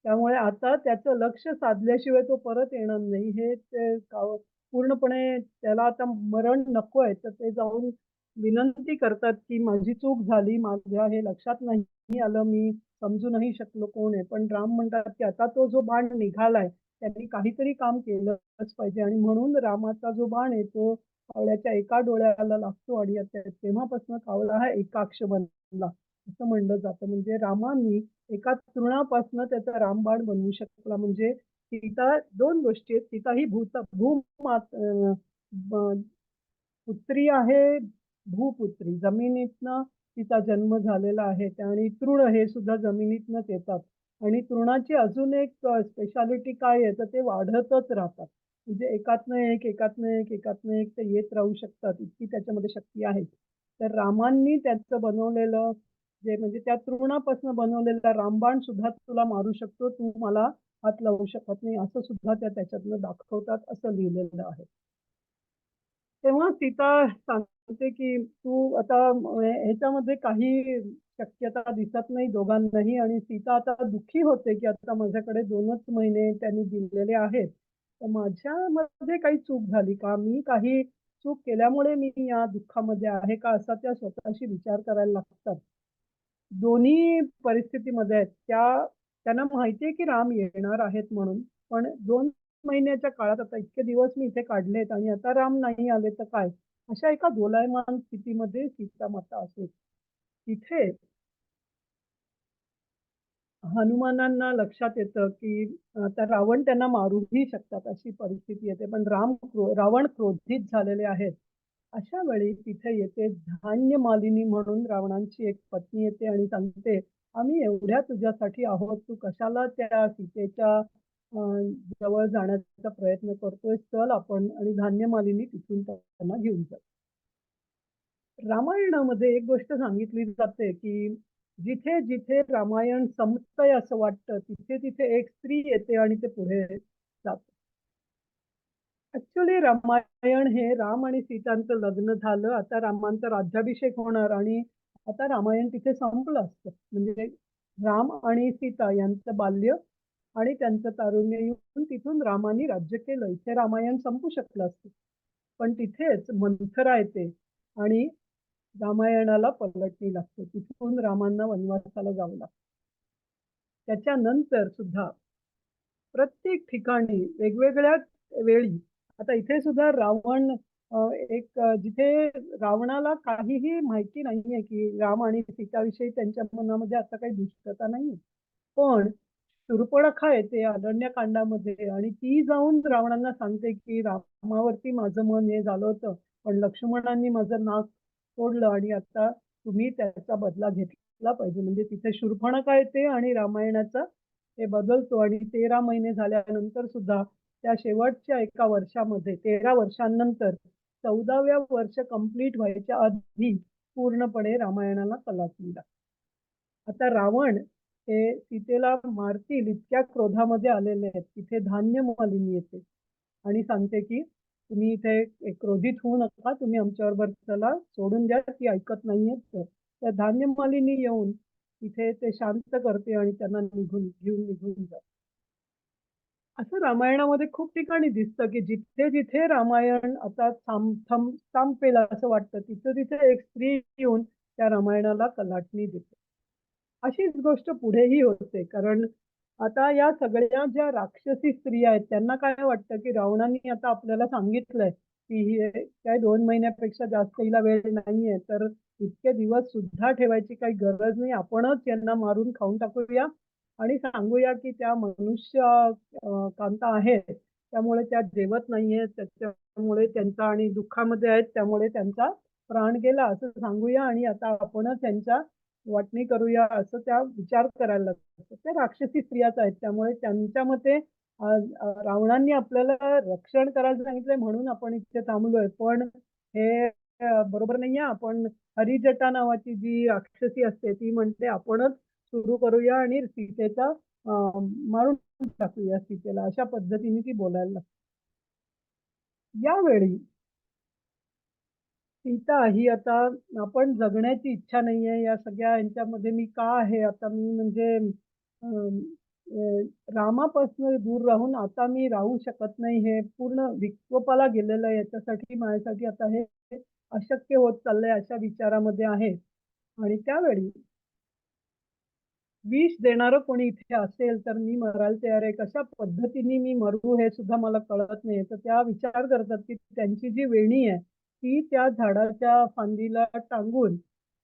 त्यामुळे आता त्याचं लक्ष साधल्याशिवाय तो परत येणार नाही. हे ते पूर्णपणे त्याला आता मरण नकोय. तर ते जाऊन विनंती करतात, की माझी चूक झाली. माझ्या हे लक्षात नाही आलं. मी समजू नाही शकलो कोण आहे. पण राम म्हणतात, की आता तो जो बाण निघालाय, त्यांनी काहीतरी काम केलंच पाहिजे आणि म्हणून रामाचा जो बाण आहे तो कावळ्याच्या एका डोळ्याला लागतो आणि तेव्हापासून कावळा हा एकाक्ष बनला, असं म्हणलं जातं. म्हणजे रामानी एका तृणापासून त्याचा रामबाण बनवू शकला. म्हणजे सीता 2 गोष्टी आहेत. सीता ही भूमात पुत्री आहे, भूपुत्री. जमिनीतनं तिचा जन्म झालेला आहे आणि तृण हे सुद्धा जमिनीतनंच येतात आणि तृणाची अजून एक स्पेशालिटी काय आहे, तर ते वाढतच राहतात. म्हणजे एकातनं एक, एकातनं एक, एकातनं एक ते येत राहू शकतात. इतकी त्याच्यामध्ये शक्ती आहे. तर रामांनी त्याचं बनवलेलं जे म्हणजे त्या तृणापासून बनवलेला रामबाण सुद्धा तुला मारू शकतो. तू मला हात लावू शकत नाही, असं सुद्धा त्या त्याच्यातनं दाखवतात, असं लिहिलेलं आहे. तेव्हा सीता सांगते, की तू आता ह्याच्यामध्ये काही शक्यता दिसत नाही दोघांनाही आणि सीता आता दुःखी होते, की आता माझ्याकडे 2च महिने त्यांनी दिलेले आहेत. तर माझ्यामध्ये काही चूक झाली का? मी काही चूक केल्यामुळे मी या दुःखामध्ये आहे का? असा त्या स्वतःशी विचार करायला लागतात. दोन्ही परिस्थितीमध्ये आहेत. त्यांना माहिती आहे, की राम येणार आहेत म्हणून. पण 2 महिन्याच्या काळात आता इतके दिवस मी इथे काढलेत आणि आता राम नाही आले तर काय? अशा एका दोलायमान स्थितीमध्ये सीतामाता असेल. तिथे हनुमानांना लक्षात येतं, की आता रावण त्यांना मारूही शकतात अशी परिस्थिती येते. पण रावण क्रोधित झालेले आहेत. अशा वेळी तिथे येते धान्य मालिनी म्हणून रावणांची एक पत्नी येते आणि सांगते, "आम्ही एवढ्या तुझ्यासाठी आहोत. तू कशाला त्या सीतेच्या जवळ जाण्याचा प्रयत्न करतोय? चल आपण" आणि धान्य मालिनी तिथून त्यांना घेऊन जाते. रामायणामध्ये एक गोष्ट सांगितली जाते, की जिथे-जिथे रामायण संपतंय असं वाटतं, तिथे-तिथे एक स्त्री येते आणि ते पुढे जातं. ॲक्चुअली रामायण हे राम आणि सीतांचं लग्न झालं. आता रामांचा राज्याभिषेक होणार आणि आता रामायण तिथे संपलं असतं. म्हणजे राम आणि सीता यांचं बाल्य आणि त्यांचं तारुण्य येऊन तिथून रामाने राज्य केलं. इथे रामायण संपू शकलं असतं. पण तिथेच मंथरा येते आणि रामायणाला पलटणी लागते. तिथून रामांना वनवासाला जावं लागतं. त्याच्यानंतर सुद्धा प्रत्येक ठिकाणी वेगवेगळ्या वेळी आता इथे सुद्धा रावण जिथे रावणाला काहीही माहिती नाहीये की राम आणि सीताविषयी त्यांच्या मनामध्ये आता काही दुष्टता नाहीये. पण शूर्पणखा येते अरण्यकांडामध्ये आणि ती जाऊन रावणांना सांगते की रामावरती माझं मन हे झालं होतं, पण लक्ष्मणांनी माझं नाक तोडलं आणि आता तुम्ही त्याचा बदला घेतला पाहिजे. म्हणजे तिथे शूर्पणखा येते आणि रामायणाचा हे बदलतो आणि 13 महिने झाल्यानंतर सुद्धा त्या शेवटच्या एका वर्षामध्ये 13 वर्षांनंतर 14व्या वर्ष कंप्लीट व्हायच्या आधी पूर्णपणे रामायणाला कलाटणी लागते. आता रावण हे सीतेला मारतील इतक्या क्रोधामध्ये आलेले आहेत. तिथे धान्य मालिनी येते आणि सांगते की तुम्ही इथे क्रोधित होऊ नका, तुम्ही आमच्याबरोबर चला, सोडून द्या, ती ऐकत नाहीये. तर त्या धान्य मालिनी येऊन तिथे ते शांत करते आणि त्यांना निघून जाते. असं रामायणामध्ये खूप ठिकाणी दिसतं की जिथे जिथे रामायण आता संपेल असं वाटतं, तिथे तिथे एक स्त्री येऊन त्या रामायणाला कलाटणी देते. अशीच गोष्ट पुढेही होते. कारण आता या सगळ्या ज्या राक्षसी स्त्रिया आहेत, त्यांना काय वाटतं, की रावणाने आता आपल्याला सांगितलंय, की ही काय 2 महिन्यापेक्षा जास्त हिला वेळ नाहीये, तर इतके दिवस सुद्धा ठेवायची काही गरज नाही. आपणच यांना मारून खाऊन टाकूया आणि सांगूया, की त्या मनुष्य कांता आहेत, त्यामुळे त्या जेवत नाहीयेत, त्याच्यामुळे त्यांचा आणि दुःखामध्ये आहेत, त्यामुळे त्यांचा प्राण गेला असं सांगूया आणि आता आपणच त्यांच्या वाटणी करूया असं त्या विचार करायला लागतात. त्या राक्षसी स्त्रियाच आहेत. त्यामुळे त्यांच्या मते रावणांनी आपल्याला रक्षण करायला सांगितलंय म्हणून आपण इथे थांबलोय. पण हे बरोबर नाहीये. आपण हरिजटा नावाची जी राक्षसी असते ती म्हणते आपणच सुरू करूया आणि सीतेचा मारून टाकूया सीतेला. अशा पद्धतीने ती बोलायला लागते. यावेळी सीता ही आता आपण जगण्याची इच्छा नाहीये या सगळ्या ह्यांच्यामध्ये मी का आहे आता मी म्हणजे अं, रामापासून दूर राहून आता मी राहू शकत नाही हे पूर्ण विकोपाला गेलेलं आहे याच्यासाठी माझ्यासाठी आता हे अशक्य होत चाललंय अशा विचारामध्ये आहे. आणि त्यावेळी विष देणारं कोणी इथे असेल तर मी मरायला तयार आहे. कशा पद्धतीने मी मरू हे सुद्धा मला कळत नाही. तर त्या विचार करतात की त्यांची जी वेणी आहे ती त्या झाडाच्या फांदीला टांगून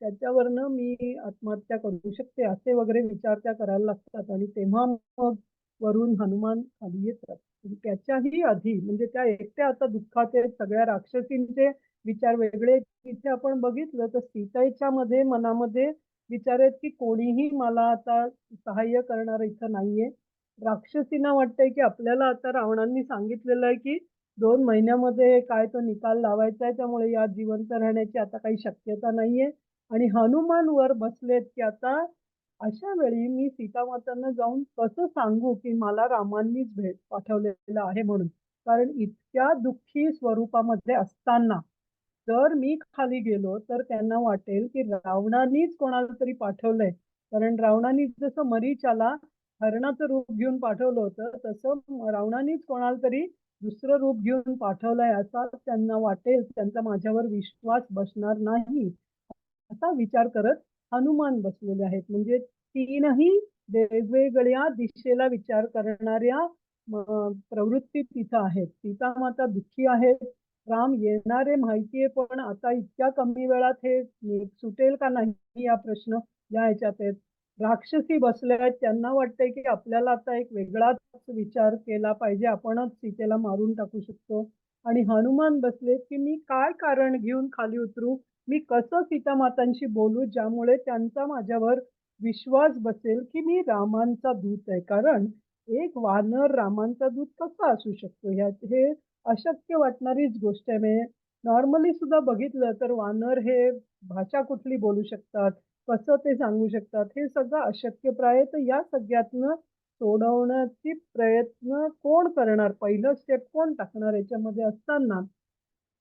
त्याच्यावरनं मी आत्महत्या करू शकते असे वगैरे विचार त्या करायला लागतात आणि तेव्हा मग वरून हनुमान खाली येतात. त्याच्याही आधी म्हणजे त्या एकट्या आता दुःखात आहेत. सगळ्या राक्षसींचे विचार वेगळे. तिथे आपण बघितलं तर सीतेच्या मध्ये मनामध्ये विचार आहेत की कोणीही मला आता सहाय्य करणार इथं नाहीये. राक्षसींना वाटतंय की आपल्याला आता रावणांनी सांगितलेलं आहे की 2 महिन्यामध्ये काय तो निकाल लावायचा आहे, त्यामुळे या जिवंत राहण्याची आता काही शक्यता नाहीये. आणि हनुमान वर बसलेत की आता अशा वेळी मी सीतामातांना जाऊन कसं सांगू की मला रामांनीच भेट पाठवलेलं आहे म्हणून. कारण इतक्या दुःखी स्वरूपामध्ये असताना जर मी खाली गेलो तर त्यांना वाटेल की रावणानेच कोणाला तरी पाठवलंय. कारण रावणाने जसं मरीच्याला हरणाचं रूप घेऊन पाठवलं होतं तसं रावणानेच कोणाला तरी दुसरं रूप घेऊन पाठवलंय असा त्यांना वाटेल. त्यांचा माझ्यावर विश्वास बसणार नाही असा विचार करत हनुमान बसलेले आहेत. म्हणजे तीनही वेगवेगळ्या दिशेला विचार करणाऱ्या प्रवृत्ती तिथं आहेत. सीतामाता दुःखी आहेत. राम येणारे माहितीये पण आता इतक्या कमी वेळात हे सुटेल का नाही या प्रश्न या ह्याच्यात आहेत. राक्षसी बसल्या आहेत त्यांना वाटतंय की आपल्याला आता एक वेगळाच विचार केला पाहिजे. आपणच सीतेला मारून टाकू शकतो. आणि हनुमान बसलेत की मी काय कारण घेऊन खाली उतरू, मी कसं सीतामातांशी बोलू ज्यामुळे त्यांचा माझ्यावर विश्वास बसेल की मी रामांचा दूत आहे. कारण एक वानर रामांचा दूत कसा असू शकतो हे अशक्य वाटणारीच गोष्ट आहे. म्हणजे नॉर्मली सुद्धा बघितलं तर वानर हे भाषा कुठली बोलू शकतात, कसं ते सांगू शकतात, हे सगळं अशक्यप्राय आहे. तर या सगळ्यातनं सोडवण्याची प्रयत्न कोण करणार, पहिलं स्टेप कोण टाकणार याच्यामध्ये असताना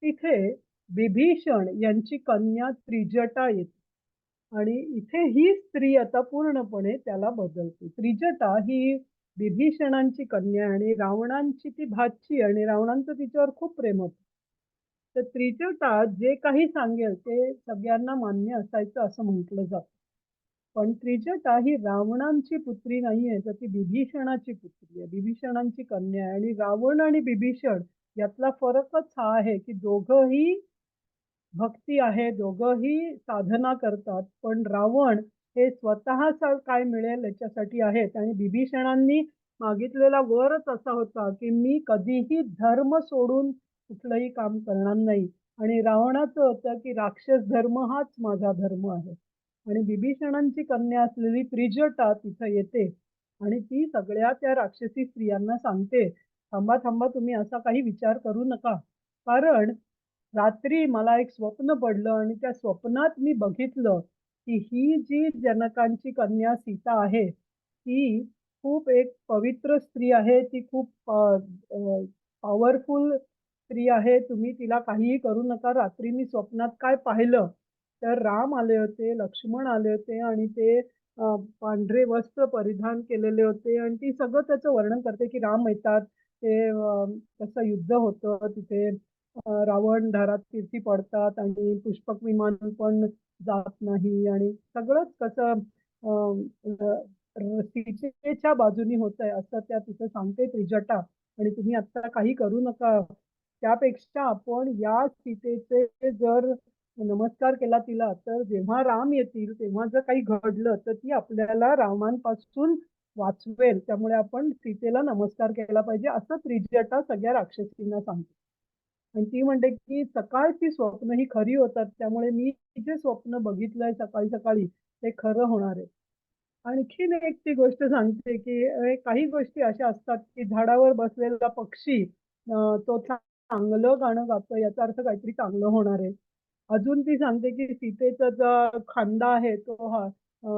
तिथे विभीषण यांची कन्या त्रिजटा येते. आणि इथे ही स्त्री आता पूर्णपणे त्याला बदलते. त्रिजटा ही विभीषणांची कन्या आणि रावणांची ती भाची आणि रावणांचं तिच्यावर खूप प्रेम होतं. तर त्रिजटा जे काही सांगेल ते सगळ्यांना मान्य असायचं असं म्हटलं जातं. पण त्रिजटा ही रावणांची पुत्री नाहीये, तर ती बिभीषणाची पुत्री आहे. बिभीषणांची कन्या आहे आणि रावण आणि बिभीषण यातला फरकच हा आहे, की दोघंही भक्ती आहे, दोघंही साधना करतात. पण रावण हे स्वतःचं काय मिळेल याच्यासाठी आहेत आणि बिभीषणांनी मागितलेला वरच असा होता, की मी कधीही धर्म सोडून कुठलंही काम करणार नाही आणि रावणाचं होतं, की राक्षस धर्म हाच माझा धर्म आहे. आणि बिभीषणांची कन्या असलेली त्रिजटा तिथं येते आणि ती सगळ्या त्या राक्षसी स्त्रियांना सांगते, "थांबा, थांबा तुम्ही असा काही विचार करू नका. कारण रात्री मला एक स्वप्न पडलं आणि त्या स्वप्नात मी बघितलं, की ही जी जनकांची कन्या सीता आहे, ती खूप एक पवित्र स्त्री आहे. ती खूप पॉवरफुल स्त्री आहे. तुम्ही तिला काहीही करू नका. रात्री मी स्वप्नात काय पाहिलं, तर राम आले होते, लक्ष्मण आले होते आणि ते पांढरे वस्त्र परिधान केलेले होते आणि ती सगळं त्याचं वर्णन करते, की राम येतात. ते कसं युद्ध होतं तिथे रावण धारातीर्थी पडतात आणि पुष्पक विमान पण जात नाही आणि सगळंच कसं सीतेच्या बाजूनी होतंय असं त्या तिथं सांगते त्रिजटा आणि तुम्ही आता काही करू नका. त्यापेक्षा आपण या सीतेचे जर नमस्कार केला तिला, तर जेव्हा राम येतील तेव्हा जर काही घडलं, तर ती आपल्याला रावणांपासून वाचवेल. त्यामुळे आपण सीतेला नमस्कार केला पाहिजे, असं त्रिजटा सगळ्या राक्षसींना सांगते. आणि ती म्हणते, की सकाळची स्वप्न ही खरी होतात. त्यामुळे मी जे स्वप्न बघितलंय सकाळी-सकाळी ते खरं होणार आहे. आणखीन एक ती गोष्ट सांगते, की काही गोष्टी अशा असतात, की झाडावर बसलेला पक्षी तो चांगलं गाणं गातोय याचा अर्थ काहीतरी चांगलं होणार आहे. अजून ती सांगते, की सीतेचा जो खांदा आहे तो अ,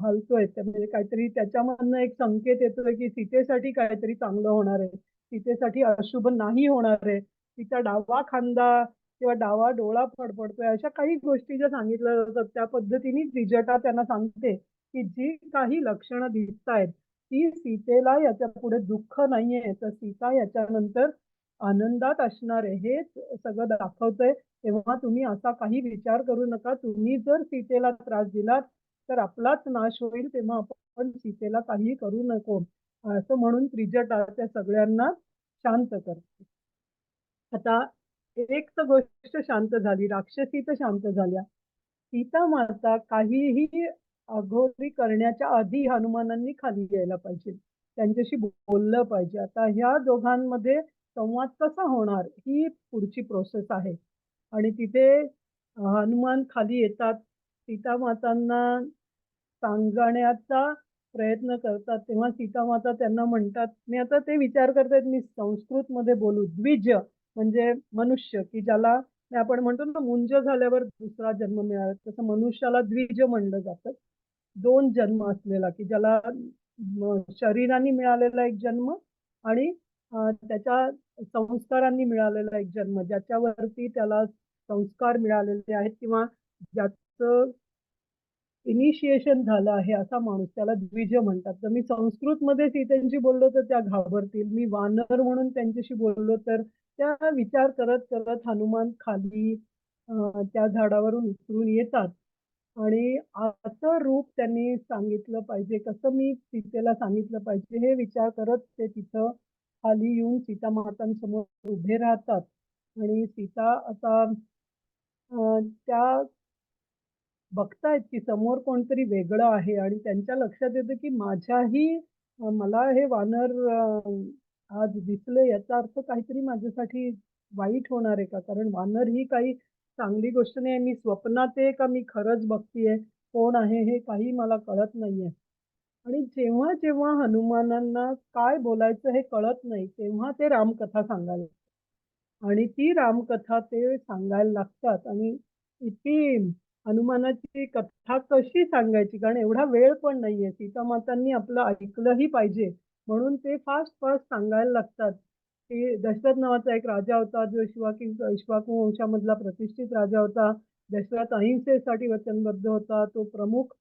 हलतोय. तर म्हणजे काहीतरी त्याच्यामधनं एक संकेत येतोय, की सीतेसाठी काहीतरी चांगलं होणार आहे. सीतेसाठी अशुभ नाही होणार आहे. तिचा डावा खांदा किंवा डावा डोळा फडफडतोय. अशा काही गोष्टी ज्या सांगितल्या जातात त्या पद्धतीने त्रिजटा त्यांना सांगते, की जी काही लक्षणं दिसतायत, ती सीतेला याच्यापुढे दुःख नाहीये, तर सीता याच्यानंतर आनंदात असणार आहे. हेच सगळं दाखवतंय. तेव्हा तुम्ही असा काही विचार करू नका. तुम्ही जर सीतेला त्रास दिलात, तर आपलाच नाश होईल. तेव्हा आपण सीतेला काहीही करू नको. असं म्हणून त्रिजटा त्या सगळ्यांना शांत करते. आता एक तर गोष्ट शांत झाली, राक्षसी तर शांत झाल्या. सीता माता काहीही अघोरी करण्याच्या आधी हनुमानांनी खाली यायला पाहिजे. त्यांच्याशी बोललं पाहिजे. आता ह्या दोघांमध्ये संवाद कसा होणार ही पुढची प्रोसेस आहे. आणि तिथे हनुमान खाली येतात. सीता मातांना सांगण्याचा प्रयत्न करतात. तेव्हा सीता माता त्यांना म्हणतात, मी आता ते विचार करतायत मी संस्कृतमध्ये बोलू. द्विज म्हणजे मनुष्य, की ज्याला आपण म्हणतो ना मुंज झाल्यावर दुसरा जन्म मिळाला, तसं मनुष्याला द्विज म्हणलं जातं. 2 जन्म असलेला, की ज्याला शरीराने मिळालेला एक जन्म आणि त्याच्या संस्कारांनी मिळालेला एक जन्म, ज्याच्यावरती त्याला संस्कार मिळालेले आहेत किंवा ज्याचं इनिशिएशन झालं आहे असा माणूस, त्याला द्विज म्हणतात. तर मी संस्कृतमध्ये सीतेंशी बोललो तर त्या घाबरतील. मी वानर म्हणून त्यांच्याशी बोललो तर त्या विचार करत हनुमान खाली त्या झाडावरून उतरून येतात आणि असं रूप त्यांनी सांगितलं पाहिजे, कसं मी सीतेला सांगितलं पाहिजे हे विचार करत ते तिथं खाली येऊन सीता मातांसमोर उभे राहतात आणि सीता आता त्या बघतायत की समोर कोणतरी वेगळं आहे आणि त्यांच्या लक्षात येतं की माझ्याही मला हे वानर आज दिसले याचा अर्थ काहीतरी माझ्यासाठी वाईट होणार आहे का? कारण वानर ही काही चांगली गोष्ट नाही. मी स्वप्नात आहे का मी खरंच बघतीये? कोण आहे हे काही मला कळत नाहीये. आणि जेव्हा हनुमानांना काय बोलायचं हे कळत नाही, तेव्हा ते रामकथा सांगायला आणि ती रामकथा ते सांगायला लागतात आणि इतकी हनुमानाची कथा कशी सांगायची? कारण एवढा वेळ पण नाहीये. सीतामातांनी आपलं ऐकलंही पाहिजे. म्हणून ते फास्ट सांगायला लागतात, की दशरथ नावाचा एक राजा होता, जो इक्ष्वाकू वंशामधला प्रतिष्ठित राजा होता. दशरथ अहिंसेसाठी वचनबद्ध होता. तो प्रमुख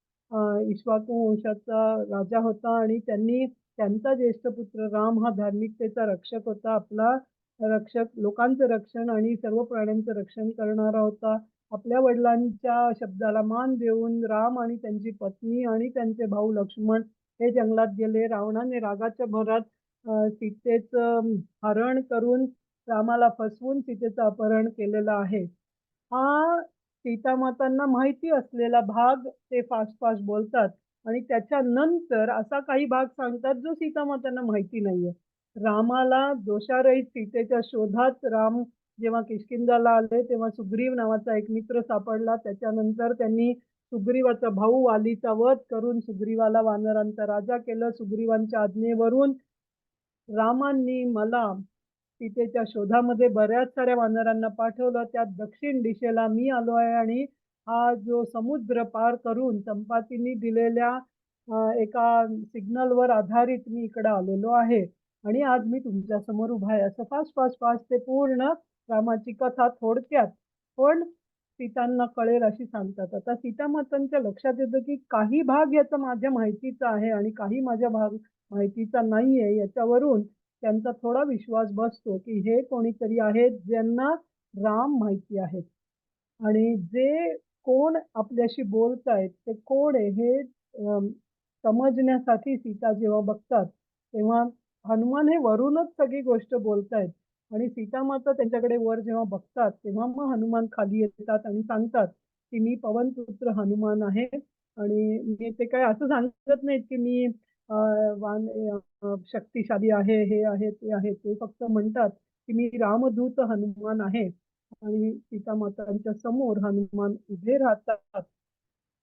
इक्ष्वाकू वंशाचा राजा होता आणि त्यांनी त्यांचा ज्येष्ठ पुत्र राम हा धार्मिकतेचा रक्षक होता. आपला रक्षक, लोकांचं रक्षण आणि सर्व प्राण्यांचं रक्षण करणारा होता आपल्या वडिलांच्या शब्दाला मान देऊन राम आणि त्यांची पत्नी आणि त्यांचे भाऊ लक्ष्मण हे जंगलात गेले. रावणाने रागाच्या भरात सीतेचं हरण करून रामाला फसवून सीतेचं अपहरण केलेलं आहे. हा सीतामातांना माहिती असलेला भाग ते फास्ट बोलतात आणि त्याच्यानंतर असा काही भाग सांगतात जो सीतामातांना माहिती नाहीये. रामाला दोषारहित सीतेच्या शोधात राम जेव्हा किष्किंधाला आले तेव्हा सुग्रीव नावाचा एक मित्र सापडला. त्याच्यानंतर त्यांनी सुग्रीवाचा भाऊ वालीचा वध करून सुग्रीवाला वानरांचा राजा केलं. सुग्रीवांच्या आज्ञेवरून रामांनी मला सीतेच्या शोधामध्ये बऱ्याच साऱ्या वानरांना पाठवलं. त्यात दक्षिण दिशेला मी आलो आहे आणि हा जो समुद्र पार करून संपातींनी दिलेल्या एका सिग्नलवर आधारित मी इकडे आलेलो आहे आणि आज मी तुमच्या समोर उभा आहे. असं फास्ट ते पूर्ण रामाची कथा थोडक्यात पण सीतांना कळेल अशी सांगतात. आता सीतामातांच्या लक्षात येतं की काही भाग याचा माझ्या माहितीचा आहे आणि काही माझ्या माहितीचा नाहीये. याच्यावरून त्यांचा थोडा विश्वास बसतो की हे कोणीतरी आहेत ज्यांना राम माहिती आहेत आणि जे कोण आपल्याशी बोलतायत ते कोण आहे हे समजण्यासाठी सीता जेव्हा बघतात तेव्हा हनुमान हे वरूनच सगळी गोष्ट बोलतायत आणि सीतामाता त्यांच्याकडे वर जेव्हा बघतात तेव्हा मग हनुमान खाली येतात आणि सांगतात की मी पवनपुत्र हनुमान आहे आणि मी ते काय असं सांगत नाहीत की मी शक्तिशाली आहे, हे आहे, ते आहे. ते फक्त म्हणतात की मी रामदूत हनुमान आहे आणि सीतामातांच्या समोर हनुमान उभे राहतात.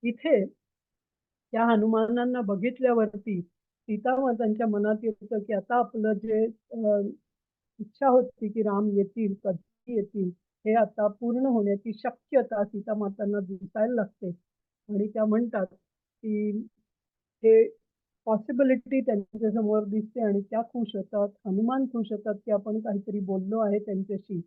इथे त्या हनुमानांना बघितल्यावरती सीतामातांच्या मनात येतं की आता आपलं जे इच्छा होती की राम येतील, कधी येतील, हे आता पूर्ण होण्याची शक्यता सीतामातांना दिसायला लागते आणि त्या म्हणतात की हे पॉसिबिलिटी त्यांच्या समोर दिसते आणि त्या खुश होतात. हनुमान खुश होतात की आपण काहीतरी बोललो आहे त्यांच्याशी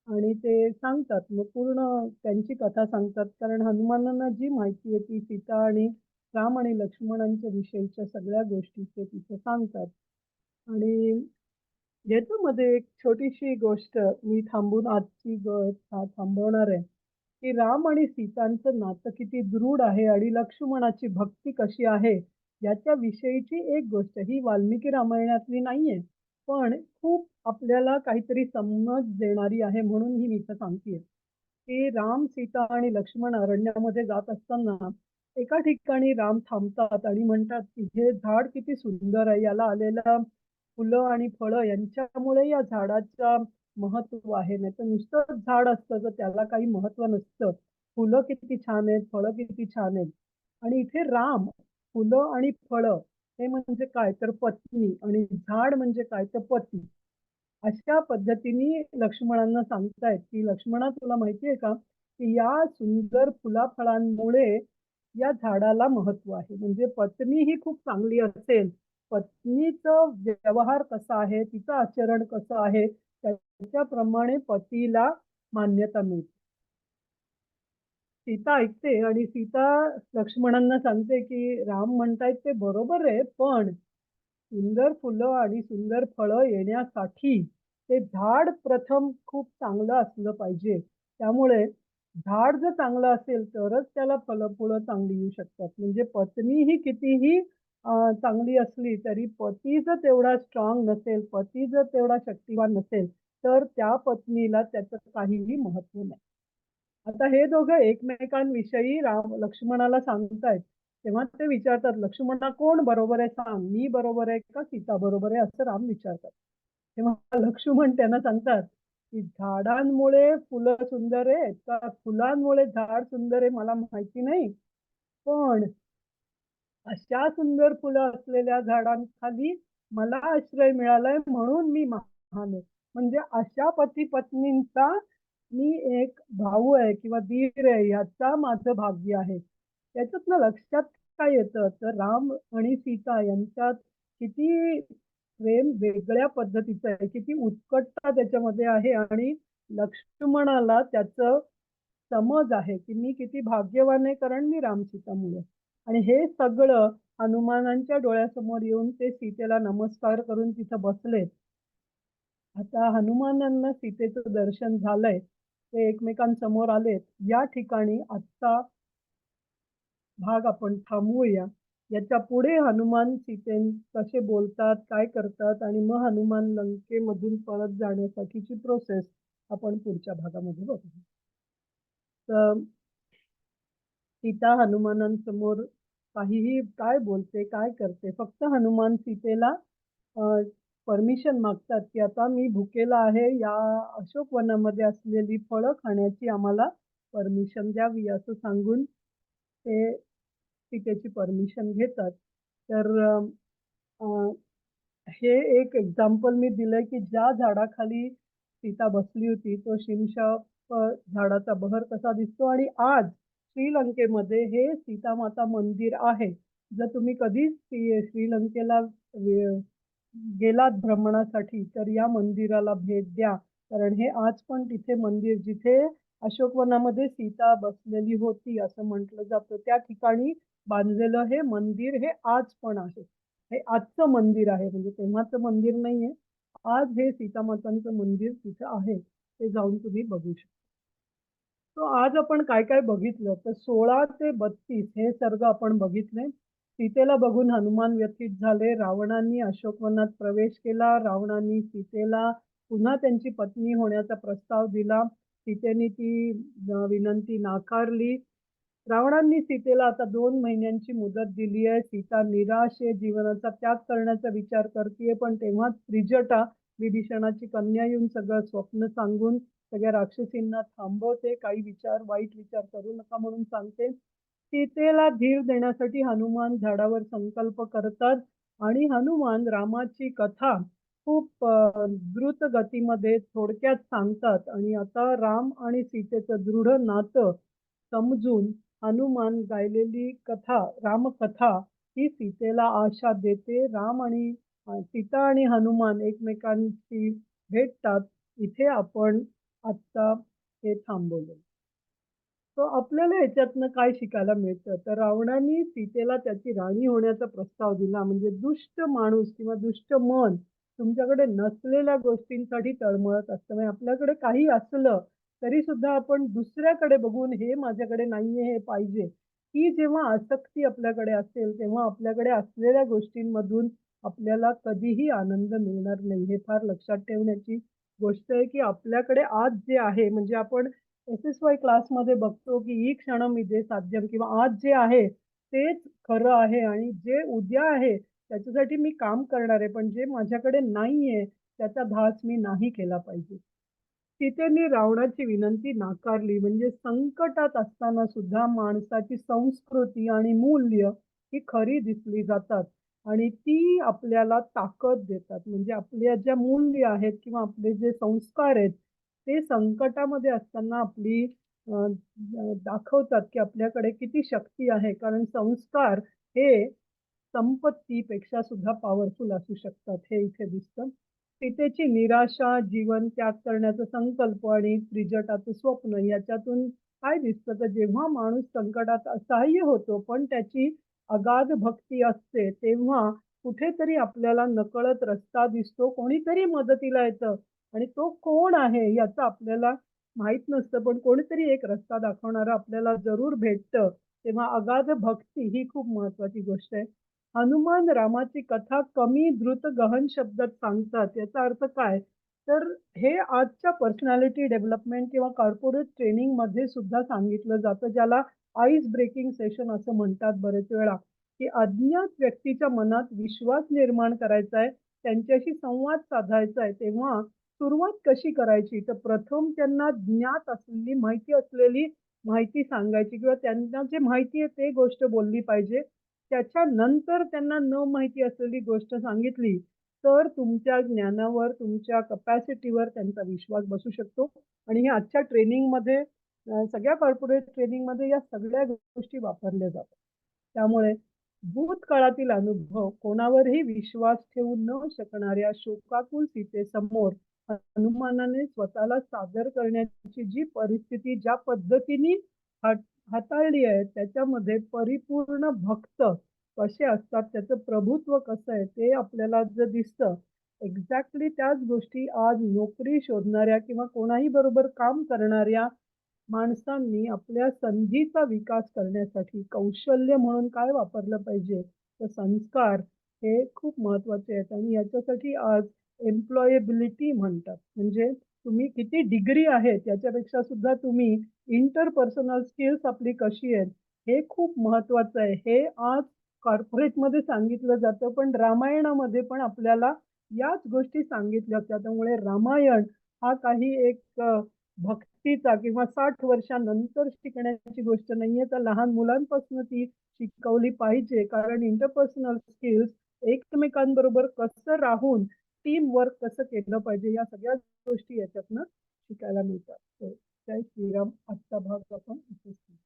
आणि ते सांगतात. मग पूर्ण त्यांची कथा सांगतात. कारण हनुमानांना जी माहिती आहे ती सीता आणि राम आणि लक्ष्मणांच्या विषयीच्या सगळ्या गोष्टी ते तिथे सांगतात. आणि ह्याच्यामध्ये एक छोटीशी गोष्ट मी थांबून आजची थांबवणार आहे, की राम आणि सीतांचं नातं किती दृढ आहे आणि लक्ष्मणाची भक्ती कशी आहे, याच्या विषयीची एक गोष्ट ही वाल्मिकी रामायणातली नाहीये. पण खूप आपल्याला काहीतरी समज देणारी आहे म्हणून ही मी इथं सांगतेय, की राम, सीता आणि लक्ष्मण अरण्यामध्ये जात असताना एका ठिकाणी राम थांबतात आणि म्हणतात, की हे झाड किती सुंदर आहे. याला आलेलं फुलं आणि फळं यांच्यामुळे या झाडाचं महत्त्व आहे. नाहीतर नुसतंच झाड असतं तर त्याला काही महत्त्व नसतं. फुलं किती छान आहेत, फळं किती छान आहेत. आणि इथे राम, फुलं आणि फळं हे म्हणजे काय तर पत्नी आणि झाड म्हणजे काय तर पती. अशा पद्धतीने लक्ष्मणांना सांगतायत, की लक्ष्मणा तुला माहिती आहे का, की या सुंदर फुलाफळांमुळे या झाडाला महत्त्व आहे. म्हणजे पत्नी ही खूप चांगली असेल, पत्नीचं व्यवहार कसा आहे, तिचं आचरण कसं आहे, त्याच्याप्रमाणे पतीला मान्यता मिळते. सीता ऐकते आणि सीता लक्ष्मणांना सांगते, की राम म्हणतायत ते बरोबर आहे, पण सुंदर फुलं आणि सुंदर फळं येण्यासाठी ते झाड प्रथम खूप चांगलं असलं पाहिजे. त्यामुळे झाड जर चांगलं असेल तरच त्याला फळं-फुलं चांगली येऊ शकतात. म्हणजे पत्नी ही कितीही चांगली असली तरी पती जर तेवढा स्ट्राँग नसेल, पती जर तेवढा शक्तिवान नसेल, तर त्या पत्नीला त्याचं काहीही महत्त्व नाही. आता हे दोघं एकमेकांविषयी लक्ष्मणाला सांगतायत. तेव्हा ते विचारतात, "लक्ष्मणा कोण बरोबर आहे सांग? मी बरोबर आहे का सीता बरोबर आहे?" असं राम विचारतात. तेव्हा लक्ष्मण त्यांना सांगतात, की "झाडांमुळे फुलं सुंदर आहेत का फुलांमुळे झाड सुंदर आहे मला माहिती नाही. पण अशा सुंदर फुलं असलेल्या झाडांखाली मला आश्रय मिळालाय म्हणून मी महान आहे. म्हणजे अशा पती-पत्नींचा मी एक भाऊ आहे किंवा दीर आहे ह्याचा माझं भाग्य आहे. त्याच्यातनं लक्षात काय येतं तर राम आणि सीता यांच्यात किती प्रेम वेगळ्या पद्धतीचं आहे, किती उत्कटता त्याच्यामध्ये आहे आणि लक्ष्मणाला त्याचं समज आहे, की मी किती भाग्यवान आहे कारण मी राम-सीतामुळे. आणि हे सगळं हनुमानांच्या डोळ्यासमोर येऊन ते सीतेला नमस्कार करून तिथं बसलेत. आता हनुमानांना सीतेचं दर्शन झालंय. ते एकमेकांसमोर आलेत. या ठिकाणी आजचा भाग आपण थांबवूया. याच्या पुढे हनुमान सीतेन कसे बोलतात, काय करतात आणि मग हनुमान लंकेमधून परत जाण्यासाठीची प्रोसेस आपण पुढच्या भागामध्ये बघू. तर सीता हनुमानांसमोर काहीही काय बोलते, काय करते? फक्त हनुमान सीतेला परमिशन मागतात, की आता मी भुकेला आहे. या अशोक वनामध्ये असलेली फळं खाण्याची आम्हाला परमिशन द्यावी, असं सांगून ते सीतेची परमिशन घेतात. तर अ, हे एक एक्झाम्पल मी दिलंय, की ज्या झाडाखाली सीता बसली होती, तो शिमशाप झाडाचा बहर कसा दिसतो आणि आज श्रीलंकेमध्ये हे सीतामाता मंदिर आहे. जर तुम्ही कधी श्रीलंकेला गेलात भ्रमणासाठी, तर या मंदिराला भेट द्या. कारण हे आज पण तिथे मंदिर जिथे अशोकवनामध्ये सीता बसलेली होती, असं म्हटलं जातं. त्या ठिकाणी बांधलेलं हे मंदिर हे आज पण आहे. हे आजचं मंदिर आहे, म्हणजे तेव्हाचं मंदिर नाहीये. आज हे सीतामातांचं मंदिर तिथं आहे. ते जाऊन तुम्ही बघू शकता. सो आज आपण काय-काय बघितलं, तर 16 ते 32 हे सर्ग आपण बघितले. सीतेला बघून हनुमान व्यथित झाले. रावणाने अशोकवनात प्रवेश केला. रावणाने सीतेला पुन्हा त्यांची पत्नी होण्याचा प्रस्ताव दिला. सीतेने ती विनंती नाकारली. रावणांनी सीतेला आता 2 महिन्यांची मुदत दिली आहे. सीता निराश आहे, जीवनाचा त्याग करण्याचा विचार करतीये. पण तेव्हाच त्रिजटा विभीषणाची कन्या येऊन सगळं स्वप्न सांगून सगळ्या राक्षसींना थांबवते. काही वाईट विचार करू नका म्हणून सांगते. सीतेला धीर देण्यासाठी हनुमान झाडावर संकल्प करतात आणि हनुमान रामाची कथा खूप द्रुत गतीमध्ये थोडक्यात सांगतात आणि आता राम आणि सीतेचं दृढ नातं समजून हनुमान गायलेली कथा, रामकथा ही सीतेला आशा देते. सीता आणि हनुमान एकमेकांशी भेटतात. इथे आपण आत्ता हे थांबवलं. तर आपल्याला ह्याच्यातनं काय शिकायला मिळतं? तर रावणाने सीतेला त्याची राणी होण्याचा प्रस्ताव दिला. म्हणजे दुष्ट माणूस किंवा दुष्ट मन तुमच्याकडे नसलेल्या गोष्टींसाठी तळमळत असतं. म्हणजे आपल्याकडे काही असलं तरी सुद्धा आपण दुसऱ्याकडे बघून हे माझ्याकडे नाहीये, हे पाहिजे. ही जेव्हा आसक्ती आपल्याकडे असेल, तेव्हा आपल्याकडे असलेल्या गोष्टींमधून आपल्याला कधीही आनंद मिळणार नाही. हे फार लक्षात ठेवण्याची गोष्ट आहे, की आपल्याकडे आज जे आहे म्हणजे आपण एस-एस-वाय क्लासमध्ये बघतो, की "ई क्षणमिते साध्यम" किंवा आज जे आहे तेच खरं आहे आणि जे उद्या आहे त्याच्यासाठी मी काम करणार आहे. पण जे माझ्याकडे नाहीये त्याचा ध्यास मी नाही केला पाहिजे. सीतेने रावणाची विनंती नाकारली. म्हणजे संकटात असताना सुद्धा माणसाची संस्कृती आणि मूल्य ही खरी दिसली जातात आणि ती आपल्याला ताकद देतात. म्हणजे आपल्या ज्या मूल्य आहेत किंवा आपले जे संस्कार आहेत, ते संकटामध्ये असताना आपली दाखवतात, की आपल्याकडे किती शक्ती आहे. कारण संस्कार हे संपत्तीपेक्षा सुद्धा पॉवरफुल असू शकतात, हे इथे दिसतं. सीतेची निराशा, जीवन त्याग करण्याचा संकल्प आणि त्रिजटाचं स्वप्न याच्यातून काय दिसतं, तर जेव्हा माणूस संकटात असहाय्य होतो, पण त्याची अगाध भक्ती असते, तेव्हा कुठेतरी आपल्याला नकळत रस्ता दिसतो, कोणीतरी मदतीला येतं आणि तो कोण आहे याचं आपल्याला माहीत नसतं, पण कोणीतरी एक रस्ता दाखवणारं आपल्याला जरूर भेटतं. तेव्हा अगाध भक्ती ही खूप महत्वाची गोष्ट आहे. हनुमान रामाची कथा कमी द्रुत गहन शब्दात सांगतात. याचा अर्थ काय? तर हे आजच्या पर्सनॅलिटी डेव्हलपमेंट किंवा कॉर्पोरेट ट्रेनिंगमध्ये सुद्धा सांगितलं जातं, ज्याला आईस ब्रेकिंग सेशन असं म्हणतात बरेच वेळा, की अज्ञात व्यक्तीच्या मनात विश्वास निर्माण करायचा आहे, त्यांच्याशी संवाद साधायचा आहे. तेव्हा सुरुवात कशी करायची? तर प्रथम त्यांना ज्ञात असलेली, माहिती असलेली माहिती सांगायची किंवा त्यांना जे माहिती आहे ते गोष्ट बोलली पाहिजे. त्याच्यानंतर त्यांना न माहिती असलेली गोष्ट सांगितली, तर तुमच्या ज्ञानावर, तुमच्या कपॅसिटीवर त्यांचा विश्वास बसू शकतो आणि हे आजच्या ट्रेनिंगमध्ये सगळ्या कॉर्पोरेट ट्रेनिंगमध्ये या सगळ्या गोष्टी वापरल्या जातात. त्यामुळे भूतकाळातील अनुभव, कोणावरही विश्वास ठेवू न शकणाऱ्या शोकाकुल सीतेसमोर हनुमानाने स्वतःला सादर करण्याची जी परिस्थिती ज्या पद्धतीने हात हाताळली आहे, त्याच्यामध्ये परिपूर्ण भक्त कसे असतात, त्याचं प्रभुत्व कसं आहे, ते आपल्याला जे दिसतं, एक्झॅक्टली त्याच गोष्टी आज नोकरी शोधणाऱ्या किंवा कोणाही बरोबर काम करणाऱ्या माणसांनी आपल्या संधीचा विकास करण्यासाठी कौशल्य म्हणून काय वापरलं पाहिजे, तर संस्कार हे खूप महत्वाचे आहेत आणि याच्यासाठी आज एम्प्लॉयबिलिटी म्हणतात. म्हणजे तुम्ही किती डिग्री आहे त्याच्यापेक्षा सुद्धा तुम्ही इंटरपर्सनल स्किल्स आपली कशी आहेत, हे खूप महत्वाचं आहे. हे आज कॉर्पोरेटमध्ये सांगितलं जातं, पण रामायणामध्ये पण आपल्याला याच गोष्टी सांगितल्या होत्या. त्यामुळे रामायण हा काही एक भक्तीचा किंवा 60 वर्षानंतर शिकण्याची गोष्ट नाहीये, तर लहान मुलांपासून ती शिकवली पाहिजे. कारण इंटरपर्सनल स्किल्स एकमेकांबरोबर कसं राहून टीम वर्क कसं केलं पाहिजे, या सगळ्या गोष्टी याच्यातनं शिकायला मिळतात. तर जय श्रीराम. आजचा भाग आपण इथेच थांबवू.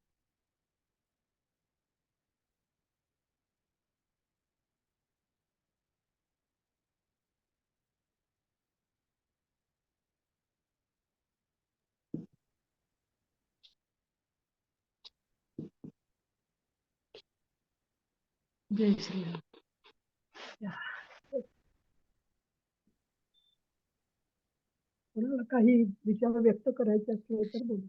जय श्रीराम. या. कोणाला काही विचार व्यक्त करायचे असले तर बोलू.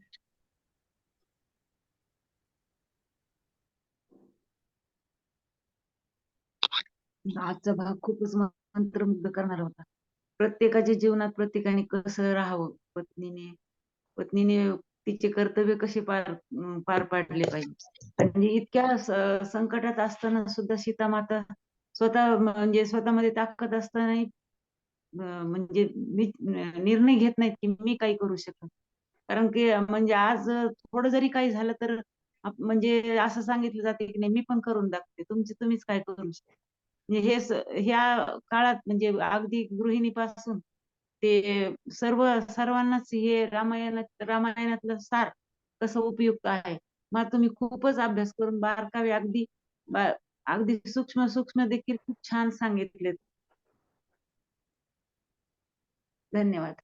आजचा भाग खूपच मंत्रमुग्ध करणारा होता. प्रत्येकाच्या जीवनात प्रत्येकाने कसं राहावं, पत्नीने तिचे कर्तव्य कसे पार पाडले पाहिजे. आणि इतक्या संकटात असताना सुद्धा सीता माता स्वतःमध्ये ताकद असताना म्हणजे निर्णय घेत नाहीत की मी काही करू शकत. कारण की म्हणजे आज थोडं जरी काही झालं तर म्हणजे असं सांगितलं जाते की नाही मी पण करून दाखवते, तुम्हीच काय करू शकता. म्हणजे ह्या काळात म्हणजे अगदी गृहिणीपासून ते सर्वांनाच हे रामायणातलं सार कसं उपयुक्त आहे. मग तुम्ही खूपच अभ्यास करून बारकावे अगदी सूक्ष्म सूक्ष्म देखील खूप छान सांगितले. धन्यवाद.